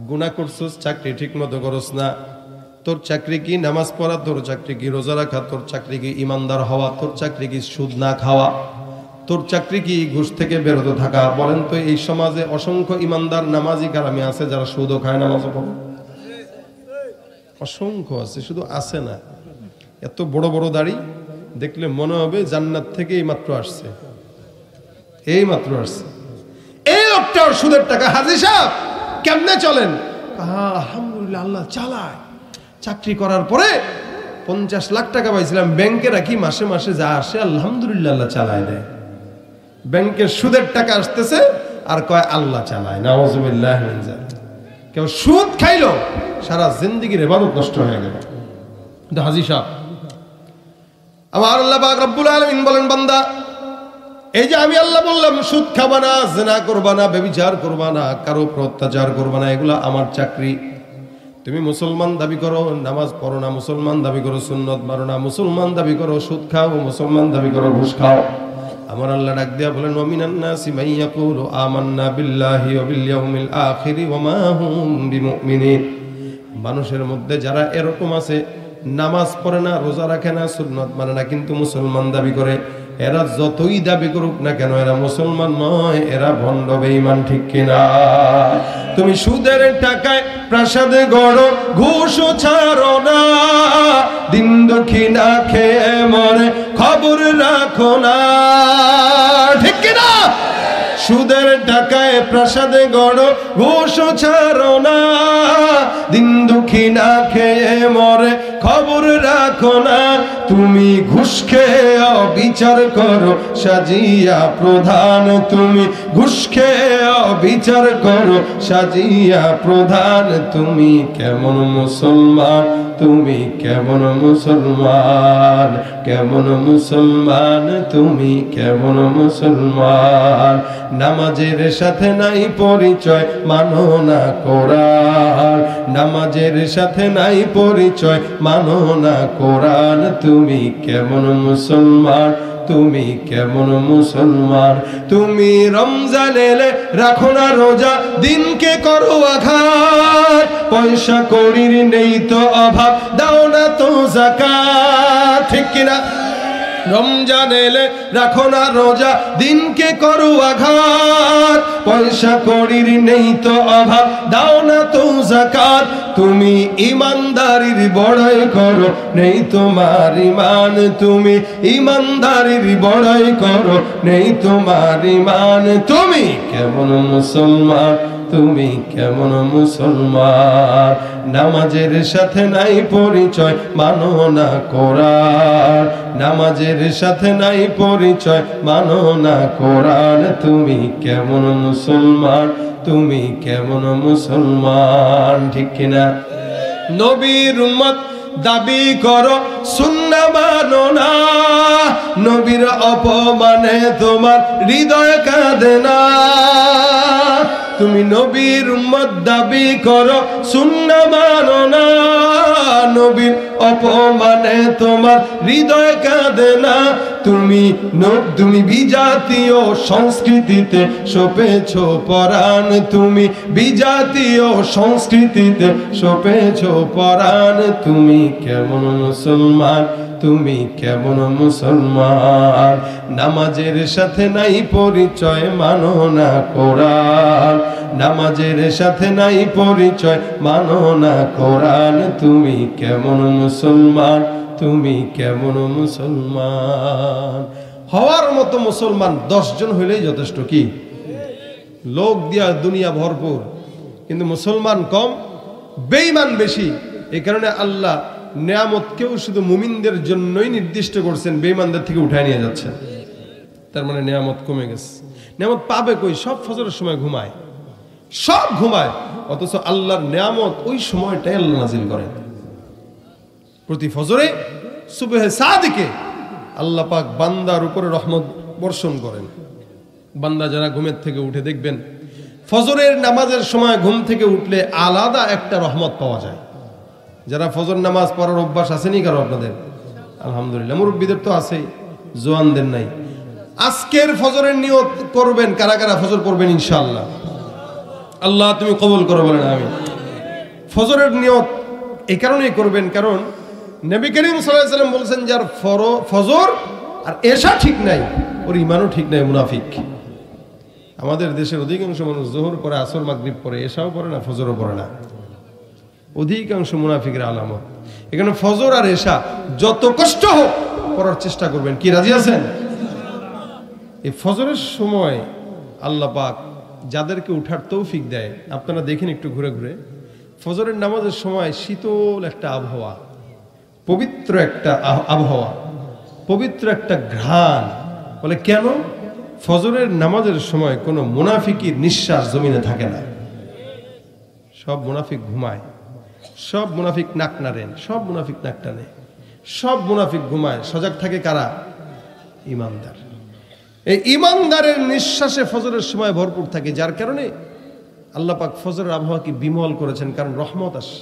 গুনাহ করছস, চাকরি ঠিক মতো করস না, তোর চাকরি কি নামাজ পড়া, তোর চাকরি কি রোজা রাখা, তোর চাকরি কি ইমানদার হওয়া, তোর চাকরি কি সুদ না খাওয়া, তোর চাকরি কি ঘুষ থেকে বেরোতে থাকা? বলেন তো, এই সমাজে অসংখ্য ইমানদার নামাজি কারামি আছে যারা সুদও খায়, নামাজও পড়ে, অসংখ্য আছে, শুধু আছে না। এত বড় বড় দাড়ি দেখলে মনে হবে জান্নাত থেকে এই মাত্র আসছে, এই মাত্র আসছে। এই লোকটার সুদের টাকা। হাজী সাহেব কেমনে চলেন? আলহামদুলিল্লাহ, আল্লাহ চালায়। চাকরি করার পরে 50 লাখ টাকা পাইছিলাম, ব্যাংকে রাখি, মাসে মাসে যা আসে আলহামদুলিল্লাহ আল্লাহ চালায় দেয়। ব্যাংকের সুদের টাকা আসতেছে আর কয় আল্লাহ চালায়। নাউযুবিল্লাহ মিন যালিক। কেউ সুদ খাইলো, সারা জিন্দেগির ইবাদত নষ্ট হয়ে গেল। কিন্তু হাজী সাহেব, আমার আল্লাহ পাক রব্বুল আলামিন বলেন, বান্দা এই যে আমি আল্লাহ বললাম সুদ খাবা না, জিনা করবা না, ব্যভিচার করবা না, কারো উপর অত্যাচার করবা না, এগুলো আমার চাকরি। তুমি মুসলমান দাবি করো, নামাজ পড়ো না, মুসলমান দাবি করো সুন্নত মারো না, মুসলমান দাবি করো সুদ খাও, মুসলমান দাবি করো ঘুষ খাও। আমার আল্লাহ ডাক দিয়া বলেন, ওয়া মিনান নাসি মান ইয়াকুলু আমান্না বিল্লাহি ওয়া বিল ইয়াউমিল আখিরি ওয়া মা হুম বিমুমিনিন। মানুষের মধ্যে যারা এরকম আছে, নামাজ পড়ে না, রোজা রাখে না, সুন্নত মানে না, কিন্তু মুসলমান দাবি করে, এরা যতই দাবি করুক না কেন এরা মুসলমান নয়, এরা ভণ্ড বেঈমান, ঠিক কিনা? তুমি সুদের টাকায় প্রাসাদ গড়ো, ঘুষও ছাড়ো না, দিন দুঃখী না খেয়ে মরে খবর রাখো না, ঠিক কিনা? সুদের টাকায় প্রাসাদে গড়ো, ঘুষও ছাড়ো না, দিন দুঃখী না খেয়ে মরে খবর রাখো না। তুমি ঘুষ খেয়ে অবিচার করো সাজিয়া প্রধান, তুমি ঘুষ খেয়ে অবিচার করো সাজিয়া প্রধান। তুমি কেমন মুসলমান, তুমি কেমন মুসলমান, কেমন মুসলমান, তুমি কেমন মুসলমান। নামাজের সাথে নাই পরিচয়, মানো না কোরআন, নামাজের সাথে নাই পরিচয়, মানো না কোরআন। তুমি কেমন মুসলমান, তুমি কেমন মুসলমান। তুমি রমজান এলে রাখো না রোজা, দিনকে করো আঘাত, পয়সা কড়ির নেই তো অভাব, দাও না তো যাকাত, ঠিক কিনা? রমজান এলে রাখো না রোজা, দিনকে করো আঘাত, পয়সা কড়ির নেই তো অভাব, দাও না তো যাকাত। তুমি ইমানদারির বড়াই করো, নেই তোমার ইমান, তুমি ইমানদারির বড়াই করো, নেই তোমার ইমান। তুমি কেমন মুসলমান, তুমি কেমন মুসলমান। নামাজের সাথে নাই পরিচয়, মানো না কোরআন, নামাজের সাথে নাই পরিচয়, মানো না কোরআন। তুমি কেমন মুসলমান, তুমি কেমন মুসলমান, ঠিক কিনা? নবীর উম্মত দাবি করো, সুন্নাহ মানো না, নবীর অপমানে তোমার হৃদয় কাঁদে না। তুমি নবীর উম্মত দাবি করো, সুন্নাহ মানো না, নবীর অপমানে তোমার হৃদয় কাঁদে না। তুমি বিজাতীয় সংস্কৃতিতে সপেছো পরাণ, তুমি বিজাতীয় সংস্কৃতিতে সপেছো পরাণ। তুমি কেমন মুসলমান, তুমি কেমন মুসলমান। নামাজের সাথে নাই পরিচয়, মানো না কোরআন, নামাজের সাথে নাই পরিচয়, মানো না কোরআন। তুমি কেমন মুসলমান, তুমি কেমন মুসলমান। হওয়ার মতো মুসলমান 10 জন হইলেই যথেষ্ট। কি লোক দিয়া দুনিয়া ভরপুর, কিন্তু মুসলমান কম, বেঈমান বেশি। এই কারণে আল্লাহ নিয়ামতকেও শুধু মুমিনদের জন্যই নির্দিষ্ট করছেন, বেঈমানদের থেকে উঠায় নিয়ে যাচ্ছেন। তার মানে নিয়ামত কমে গেছে। নিয়ামত পাবে কই? সব ফজরের সময় ঘুমায়, সব ঘুমায়, অথচ আল্লাহর নিয়ামত ওই সময়টাই আল্লাহ নাজিল করেন। প্রতি ফজরে সুবহে সাদিকে আল্লাহ পাক বান্দার উপরে রহমত বর্ষণ করেন। বান্দা যারা ঘুমের থেকে উঠে, দেখবেন ফজরের নামাজের সময় ঘুম থেকে উঠলে আলাদা একটা রহমত পাওয়া যায়। যারা ফজর নামাজ পড়ার অভ্যাস আসেনি কারো আপনাদের? আলহামদুলিল্লাহ, মুরব্বীদের তো আছেই, জোয়ানদের নাই। আজকের ফজরের নিয়ত করবেন, কারা কারা ফজর পড়বেন ইনশাআল্লাহ? আল্লাহ তুমি কবুল করো, বলেন আমিন। ফজরের নিয়ত এই কারণেই করবেন, কারণ নবী করিম সাল্লাল্লাহু আলাইহি ওয়াসাল্লাম বলেছেন, যার ফজর আর এশা ঠিক নাই, ওর ঈমানও ঠিক নাই, মুনাফিক। আমাদের দেশের অধিকাংশ মানুষ যোহর পড়ে, আসর মাগরিব পড়ে, এশাও পড়ে না, ফজরও পড়ে না, অধিকাংশ মুনাফিকের আলামত। এখানে ফজর আর এশা যত কষ্ট হোক পড়ার চেষ্টা করবেন। কি রাজি আছেন? এই ফজরের সময় আল্লাহ পাক যাদেরকে উঠার তৌফিক দেয়, আপনারা দেখেন একটু ঘুরে ঘুরে, ফজরের নামাজের সময় শীতল একটা আবহাওয়া, পবিত্র একটা আবহাওয়া, পবিত্র একটা ঘ্রাণ। বলে কেন? ফজরের নামাজের সময় কোনো মুনাফিকের নিঃশ্বাস জমিনে থাকে না, সব মুনাফিক ঘুমায়, সব মুনাফিক নাক নাড়েন, সব মুনাফিক নাক টানে, সব মুনাফিক ঘুমায়। সজাগ থাকে কারা? ইমানদার। এই ইমানদারের নিঃশ্বাসে ফজরের সময় ভরপুর থাকে, যার কারণে আল্লাহ পাক ফজরের আবহাওয়াকে বিমল করেছেন। কারণ রহমত আসে,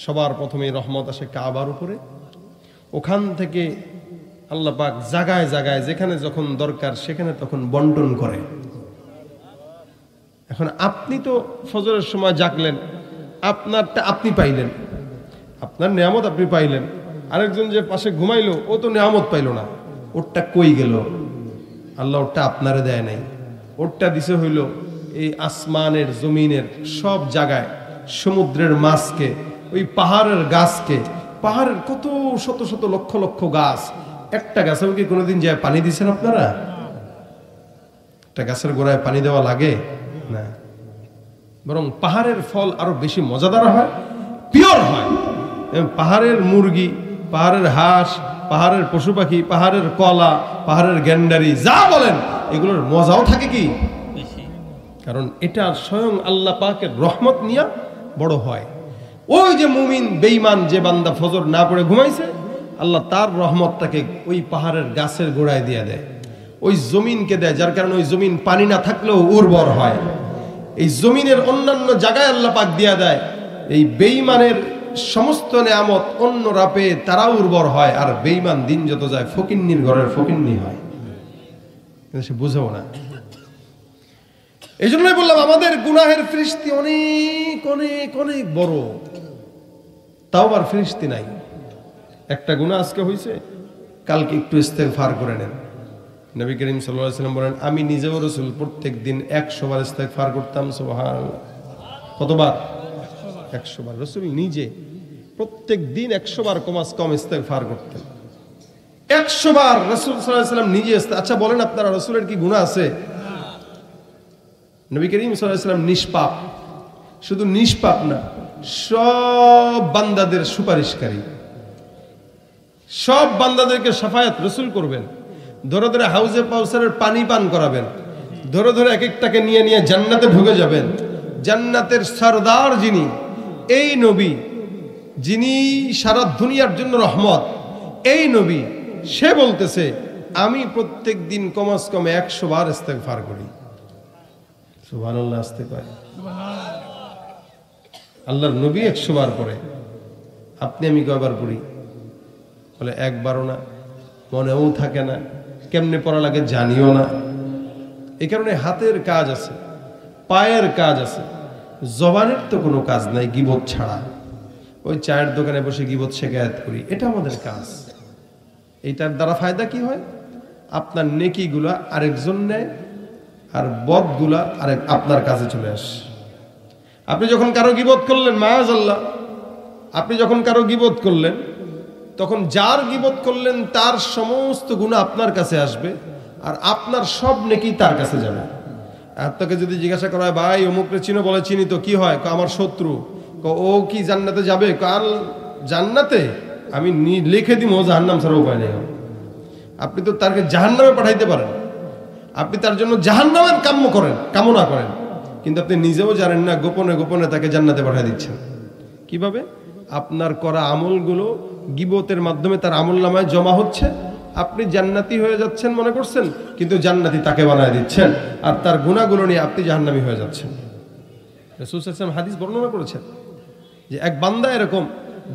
সবার প্রথমে রহমত আসে কাবার উপরে, ওখান থেকে আল্লাহ পাক জায়গায় জায়গায় যেখানে যখন দরকার সেখানে তখন বন্টন করে। এখন আপনি তো ফজরের সময় জাগলেন, আপনারটা আপনি পাইলেন, আপনার নিয়ামত আপনি পাইলেন। আরেকজন যে পাশে ঘুমাইলো, ও তো নিয়ামত পাইল না, ওরটা কই গেল? আল্লাহ ওরটা আপনারে দেয় নাই, ওরটা দিছে হইল এই আসমানের জমিনের সব জায়গায়, সমুদ্রের মাছকে, ওই পাহাড়ের গাছকে, পাহাড়ের কত শত শত লক্ষ লক্ষ গাছ, একটা গাছেও কি কোনোদিন যায় পানি দিচ্ছেন আপনারা? একটা গাছের গোড়ায় পানি দেওয়া লাগে না, বরং পাহাড়ের ফল আরো বেশি মজাদার হয়, পিওর হয়। পাহাড়ের মুরগি, পাহাড়ের হাঁস, পাহাড়ের পশু পাখি, পাহাড়ের কলা, পাহাড়ের গ্যান্ডারি, যা বলেন, এগুলোর মজাও থাকে কি, কারণ এটা স্বয়ং আল্লাহ পাকের রহমত নিয়ে বড় হয়। ওই যে মুমিন বেঈমান যে বান্দা ফজর না পড়ে ঘুমাইছে, আল্লাহ তার রহমতটাকে ওই পাহাড়ের গাছের গোড়ায় দিয়ে দেয়, ওই জমিনকে দেয়, যার কারণে ওই জমিন পানি না থাকলেও উর্বর হয়। এই জমিনের অন্যান্য জায়গায় আল্লাহ পাক দিয়া দেয়, এই বেঈমানের সমস্ত নেয়ামত অন্যরা পেয়ে তারা উর্বর হয়, আর বেঈমান দিন যত যায় ফকিন্নির ঘরের ফকিন্নি হয়, সে বুঝেও না। এই জন্যই বললাম আমাদের গুনাহের ফিরিস্তি অনেক অনেক অনেক বড়, তাও আর ফিরিস্তি নাই। একটা গুনাহ আজকে হয়েছে, কালকে একটু ইস্তেগফার করে নেন। নবী করিম সাল্লাল্লাহু আলাইহি ওয়াসাল্লাম বলেন, আমি নিজেও রাসূল প্রত্যেক দিন 100 বার ইস্তেগফার করতাম। সুবহানাল্লাহ। কতবার? 100 বার। রাসূল নিজে প্রত্যেক দিন 100 বার কমাস কম ইস্তেগফার করতেন। 100 বার রাসূল সাল্লাল্লাহু আলাইহি ওয়াসাল্লাম নিজে। আচ্ছা বলেন আপনারা, রাসূলের কি গুনাহ আছে? নবী করিম সাল্লাল্লাহু আলাইহি ওয়াসাল্লাম নিষ্পাপ, শুধু নিষ্পাপ না, সব বান্দাদের সুপারিশকারী, সব বান্দাদেরকে শাফায়াত রাসূল করবেন। ধরে ধরে হাউজে কাউসারের পানি পান করাবেন, ধরে ধরে এক একটাকে নিয়ে নিয়ে জান্নাতে ঢুকে যাবেন। জান্নাতের সরদার যিনি, এই নবী, যিনি সারা দুনিয়ার জন্য রহমত, এই নবী, সে বলতেছে আমি প্রত্যেক দিন কমাস কমে 100 বার ইস্তেগফার করি। সুবহানাল্লাহ। আসতে পারে আল্লাহর নবী 100 বার পড়ে, আপনি আমি কয়বার পড়ি? বলে একবারও না, মনেও থাকে না, কেমনে পড়া লাগে জানিও না। এই কারণে হাতের কাজ আছে, পায়ের কাজ আছে, জবানের তো কোনো কাজ নাই গীবত ছাড়া। ওই চায়ের দোকানে বসে গীবত শেখায়াত করি, এটা আমাদের কাজ। এইটার দ্বারা ফায়দা কি হয়? আপনার নেকিগুলা আরেকজন নেয়, আর বদগুলা আরেক আপনার কাছে চলে আসে। আপনি যখন কারো গীবত করলেন, মাআযাল্লাহ, আপনি যখন কারো গীবত করলেন, তখন যার গীবত করলেন তার সমস্ত গুনাহ আপনার কাছে আসবে, আর আপনার সব নেকি তার কাছে যাবে। আপনাকে যদি জিজ্ঞাসা করা হয়, ভাই অমুকরে চিনো? বলে চিনি তো, কি হয়? আমার শত্রু। ও কি জান্নাতে যাবে? কাল জান্নাতে আমি লিখে দিব জাহান্নাম ছাড়া উপায় নেই। আপনি তো তাকে জাহান্নামে পাঠাইতে পারেন, আপনি তার জন্য জাহান্নামের কামনা করেন, কিন্তু আপনি নিজেও জানেন না গোপনে গোপনে তাকে জান্নাতে পাঠিয়ে দিচ্ছেন। কিভাবে? আপনার করা আমলগুলো গীবতের মাধ্যমে তার আমলনামায় জমা হচ্ছে, আপনি জান্নাতি হয়ে যাচ্ছেন মনে করছেন, কিন্তু জান্নাতি তাকে বানায় দিচ্ছেন, আর তার গুনাহগুলো নিয়ে আপনি জাহান্নামী হয়ে যাচ্ছেন। রাসূল সাল্লাল্লাহু আলাইহি ওয়াসাল্লাম হাদিস বর্ণনা করেছেন যে এক বান্দা এরকম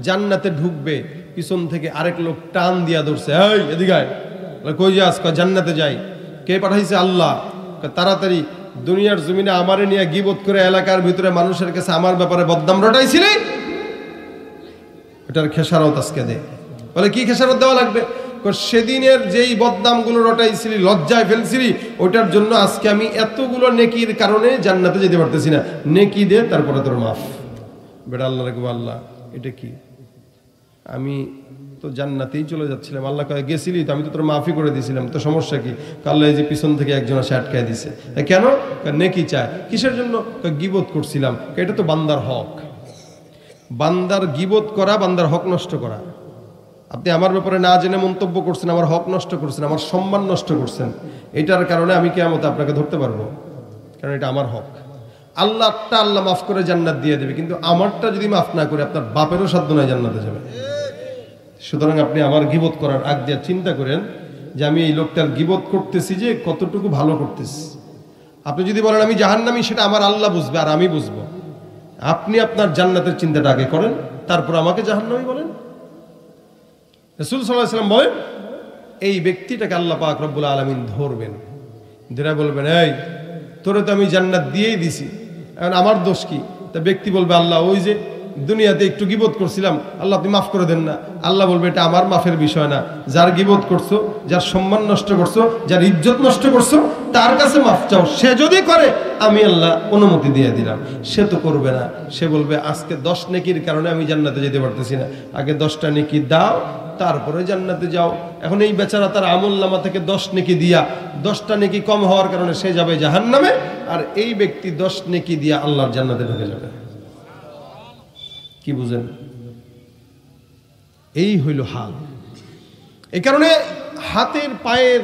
জান্নাতে ঢুকবে, পিছন থেকে আরেক লোক টান দিয়া ধরছে, এই এদিকে আয়। কই যাস? জান্নাতে যাই। কে পাঠাইছে? আল্লাহ। তাড়াতাড়ি দুনিয়ার জমিনে আমারে নিয়ে গীবত করে এলাকার ভিতরে মানুষের কাছে আমার ব্যাপারে বদনাম রটাইছিলি, এটার খেসারত আজকে দে। বলে কি খেসারত দেওয়া লাগবে? সেদিনের যেই বদনামগুলো রটাইছিলি, লজ্জায় ফেলছিলি, ওটার জন্য আজকে আমি এতগুলো নেকির কারণে জান্নাতে যেতে পারতেছি না, নেকি দে, তারপরে তোর মাফ। বেটা আল্লাহ রাখবো, আল্লাহ এটা কি? আমি তো জান্নাতেই চলে যাচ্ছিলাম। আল্লাহ কয়ে গেছিলি তো, আমি তো তোর মাফি করে দিয়েছিলাম, তো সমস্যা কি? আল্লাহ এই যে পিছন থেকে একজন আসে আটকায় দিছে। কেন? নেকি চায়। কিসের জন্য? গীবত করছিলাম। এটা তো বান্দার হক। বান্দার গীবত করা বান্দার হক নষ্ট করা। আপনি আমার ব্যাপারে না জেনে মন্তব্য করছেন, আমার হক নষ্ট করছেন, আমার সম্মান নষ্ট করছেন, এটার কারণে আমি কিয়ামতে আপনাকে ধরতে পারবো, কারণ এটা আমার হক। আল্লাহটা আল্লাহ মাফ করে জান্নাত দিয়ে দেবে, কিন্তু আমারটা যদি মাফ না করে আপনার বাপেরও সাধ্য নয় জান্নাতে যাবে। সুতরাং আপনি আমার গীবত করার আগ দিয়ে চিন্তা করেন যে আমি এই লোকটার গীবত করতেছি যে কতটুকু ভালো করতেছি। আপনি যদি বলেন আমি জাহান্নামী, সেটা আমার আল্লাহ বুঝবে আর আমি বুঝবো। আপনি আপনার জান্নাতের চিন্তাটা আগে করেন, তারপর আমাকে জাহান্নামী বলেন। রাসূল সাল্লাল্লাহু আলাইহি ওয়াসাল্লাম বলেন, এই ব্যক্তিটাকে আল্লাহ পাক রব্বুল আলামিন ধরবেন, ধরে বলবেন, এই তোরে তো আমি জান্নাত দিয়েই দিছি, এখন আমার দোষ কি? তা ব্যক্তি বলবে, আল্লাহ ওই যে দুনিয়াতে একটু গীবত করছিলাম, আল্লাহ আপনি মাফ করে দেন না। আল্লাহ বলবে এটা আমার মাফের বিষয় না। যার গীবত করছো, যার সম্মান নষ্ট করছো, যার ইজ্জত নষ্ট করছো, তার কাছে মাফ চাও। সে যদি করে আমি আল্লাহ অনুমতি দিয়ে দিলাম। সে তো করবে না, সে বলবে আজকে 10 নেকির কারণে আমি জান্নাতে যেতে পারতেছি না, আগে 10টা নেকি দাও তারপরে জান্নাতে যাও। এখন এই বেচারা তার আমলনামা থেকে 10 নেকি দিয়া 10টা নেকি কম হওয়ার কারণে সে যাবে জাহান্নামে, আর এই ব্যক্তি 10 নেকি দিয়া আল্লাহর জান্নাতে ঢুকে যাবে। কি বুঝেন? এই হইল হাল। এই কারণে হাতের পায়ের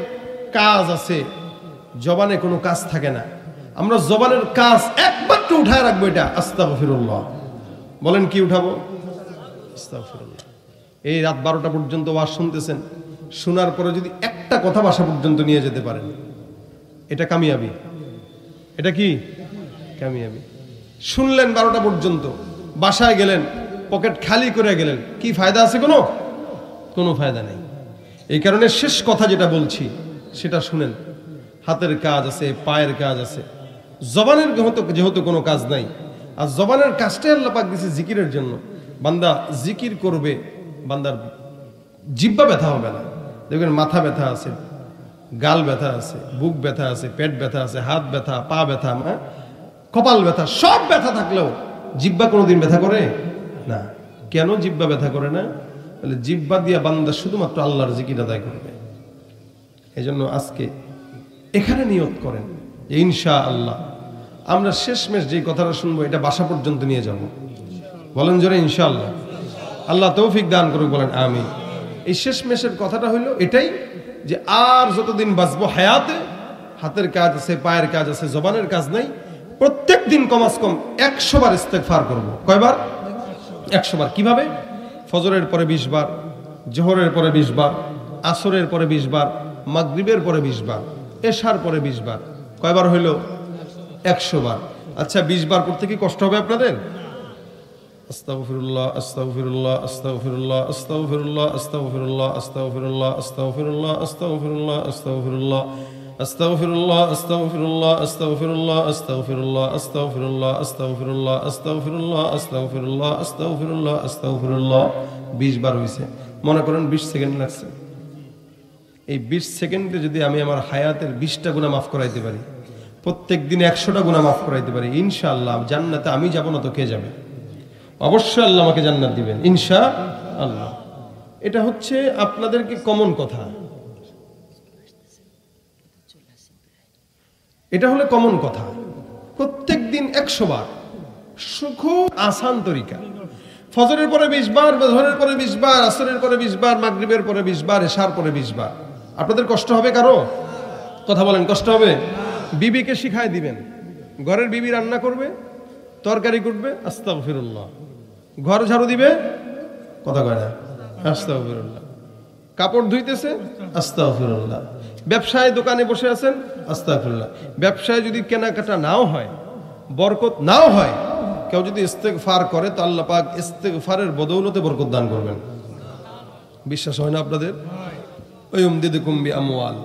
কাজ আছে, জবানে কোনো কাজ থাকে না। আমরা জবানের কাজ একমাত্র উঠায় রাখবো, এটা আস্তাগফিরুল্লাহ। বলেন কি উঠাবো? আস্তাগফিরুল্লাহ। এই রাত 12টা পর্যন্ত ওয়াজ শুনতেছেন, শোনার পরে যদি একটা কথা বাসা পর্যন্ত নিয়ে যেতে পারেন, এটা কামিয়াবি। এটা কি কামিয়াবি? শুনলেন 12টা পর্যন্ত, বাসায় গেলেন পকেট খালি করে গেলেন, কি ফায়দা আছে? কোনো ফায়দা নেই। এই কারণে শেষ কথা যেটা বলছি সেটা শুনেন। হাতের কাজ আছে, পায়ের কাজ আছে, জবানের যেহেতু কোনো কাজ নাই, আর জবানের কাজটাই আল্লাহ পাক দিয়েছে জিকিরের জন্য। বান্দা জিকির করবে, বান্দার জিহ্বা ব্যথা হবে না। দেখবেন মাথা ব্যথা আছে, গাল ব্যথা আছে, বুক ব্যথা আছে, পেট ব্যথা আছে, হাত ব্যথা, পা ব্যথা, কপাল ব্যথা, সব ব্যথা থাকলেও জিহ্বা কোনোদিন ব্যথা করে না। কেন জিহ্বা ব্যথা করে না? বলে জিহ্বা দিয়া বান্দা শুধুমাত্র আল্লাহর জিকির আদায় করবে। এই জন্য আজকে এখানে নিয়ত করেন যে ইনশাআল্লাহ আমরা শেষমেশ যে কথাটা শুনবো এটা বাসা পর্যন্ত নিয়ে যাব। বলেন জোরে ইনশাআল্লাহ। আল্লাহ তৌফিক দান করুক, বলেন আমিন। এই শেষমেশের কথাটা হইল এটাই যে আর যতদিন বাঁচবো হায়াতে, হাতের কাজ আছে, পায়ের কাজ আছে, জবানের কাজ নাই, প্রত্যেক দিন কমাস কম 100 বার ইস্তেগফার করব। কয়বার? 100 বার। কিভাবে? ফজরের পরে 20 বার, জোহরের পরে 20 বার, আসরের পরে 20 বার, মাগরিবের পরে 20 বার, এশার পরে 20 বার। কয়বার হইল? 100 বার। আচ্ছা 20 বার করতে কি কষ্ট হবে আপনাদের? আস্তাগফিরুল্লাহ, আস্তাগফিরুল্লাহ, আস্তাগফিরুল্লাহ, আস্তাগফিরুল্লাহ, আস্তাগফিরুল্লাহ, আস্তাগফিরুল্লাহ, আস্তাগফিরুল্লাহ, আস্তাগফিরুল্লাহ, আস্তাগফিরুল্লাহ, আস্তাগফিরুল্লাহ, আস্তাগফিরুল্লাহ, আস্তাগফিরুল্লাহ, আস্তাগফিরুল্লাহ, আস্তাগফিরুল্লাহ, আস্তাগফিরুল্লাহ, আস্তাগফিরুল্লাহ, আস্তাগফিরুল্লাহ, আস্তাগফিরুল্লাহ, আস্তাগফিরুল্লাহ। 20 বার হয়েছে। মনে করেন 20 সেকেন্ড লাগছে। এই 20 সেকেন্ডে যদি আমি আমার হায়াতের 20টা গুনাহ মাফ করাইতে পারি, প্রত্যেক দিন 100টা গুনাহ মাফ করাইতে পারি, ইনশাআল্লাহ জান্নাতে আমি যাব না তো কে যাবে? অবশ্যই আল্লাহ আমাকে জান্নাত দিবেন ইনশাআল্লাহ। এটা হচ্ছে আপনাদেরকে কমন কথা, এটা হলো কমন কথা। প্রত্যেক দিন 100 বার, খুব আসান তরিকা। ফজরের পরে 20 বার, জোহরের পরে 20 বার, আসরের পরে 20 বার, মাগরিবের পরে 20 বার, এশার পরে 20 বার। আপনাদের কষ্ট হবে কারো? কথা বলেন, কষ্ট হবে? বিবিকে শিখায় দিবেন, ঘরের বিবি রান্না করবে, তরকারি করবে, আস্তাগফিরুল্লাহ। ঘর ঝাড়ু দিবে, কথা কয় না, আস্তাগফিরুল্লাহ। কাপড় ধুইতেছে, আস্তাগফিরুল্লাহ। ব্যবসায় দোকানে বসে আছেন, আস্তাগফিরুল্লাহ। ব্যবসায় যদি কেনাকাটা নাও হয়, বরকত নাও হয়, কেউ যদি ইস্তেগফার করে তো আল্লাহ পাক ইস্তেগফারের বদৌলতে বরকত দান করবেন। বিশ্বাস হয় না আপনাদের? ওয়ুমদিদুকুম বিআমওয়াল।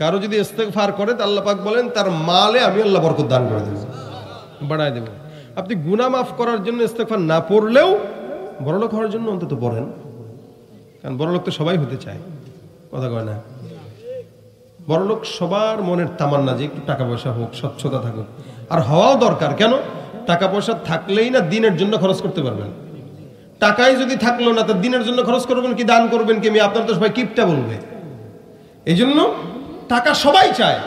কারো যদি ইস্তেগফার করে তো আল্লাহ পাক বলেন তার মালে আমি আল্লাহ বরকত দান করে দেব, বাড়ায় দেব। আপনি গুনাহ মাফ করার জন্য ইস্তেগফার না পড়লেও বড়লোক হওয়ার জন্য অন্তত পড়েন, কারণ বড়লোক তো সবাই হতে চায়, কথা কয় না? বড়লোক সবার মনের তামান্না যে একটু টাকা পয়সা হোক, স্বচ্ছতা থাকুক, আর হওয়াও দরকার। কেন? টাকা পয়সা থাকলেই না দিনের জন্য খরচ করতে পারবেন। টাকাই যদি থাকলো না তো দিনের জন্য খরচ করবেন কি, দান করবেন কি? আপনার তো সবাই কিপটা বলবে। এই জন্য টাকা সবাই চায়,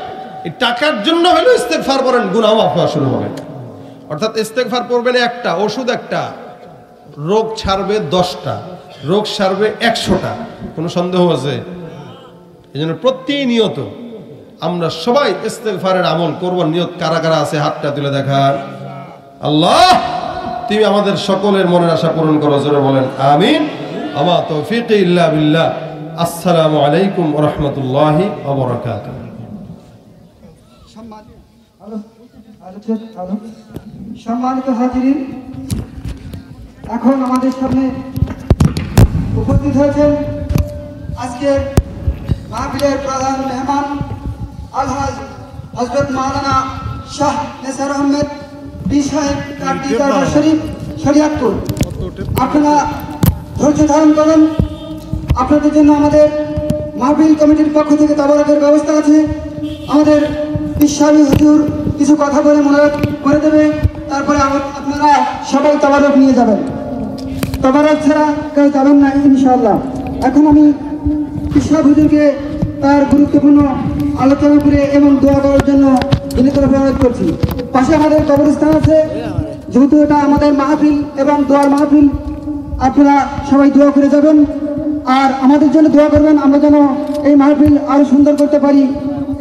এই টাকার জন্য হলো ইস্তেগফার করেন, গুনাহ মাফ হওয়া শুরু হবে। অর্থাৎ ইস্তেগফার করবেন একটা, ওষুধ একটা, রোগ ছাড়বে 10টা, রোগ সারবে 100টা। কোনো সন্দেহ আছে? এই জন্য প্রতিনিয়ত আমরা সবাই ইস্তেগফারের আমল করবার নিয়ত কারা কারা আছে হাতটা তুলে দেখান। আল্লাহ তুমি আমাদের সকলের মনের আশা পূরণ করো, জোরে বলেন আমিন। আমা তৌফিক ইল্লা বিল্লাহ। আসসালামু আলাইকুম ওয়া রাহমাতুল্লাহি ওয়া বারাকাতুহু। সম্মানিত হাজিরিন, এখন আমাদের সামনে উপস্থিত হয়েছেন আজকের মাহফিলের প্রধান মেহমান আলহাজ হযরত মাওলানা শাহ নেসার আহমেদ বি সাহেব কাটলি দরবার শরীফ শরিয়াতপুর। আপনারা ধৈর্য ধারণ করুন। আপনাদের জন্য আমাদের মাহফিল কমিটির পক্ষ থেকে তাবারকের ব্যবস্থা আছে। আমাদের বিশ্বামী হুজুর কিছু কথা বলে মনে করে দেবে, তারপরে আপনারা সবাই তাবারক নিয়ে যাবেন। তাবারক ছাড়া কেউ যাবেন না ইনশাআল্লাহ। এখন আমি বিশ্বাম হুজুরকে তার গুরুত্বপূর্ণ আলোচনা করে এবং দোয়া করার জন্য বিনীত অনুরোধ করছি। পাশে আমাদের কবরস্থান আছে, যেহেতু এটা আমাদের মাহফিল এবং দোয়ার মাহফিল, আপনারা সবাই দোয়া করে যাবেন আর আমাদের জন্য দোয়া করবেন, আমরা যেন এই মাহফিল আরো সুন্দর করতে পারি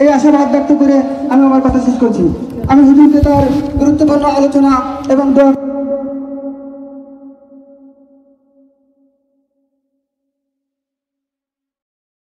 এই আশাবাদ ব্যক্ত করে আমি আমার কথা শেষ করছি। আমি হুজুরকে তার গুরুত্বপূর্ণ আলোচনা এবং দোয়া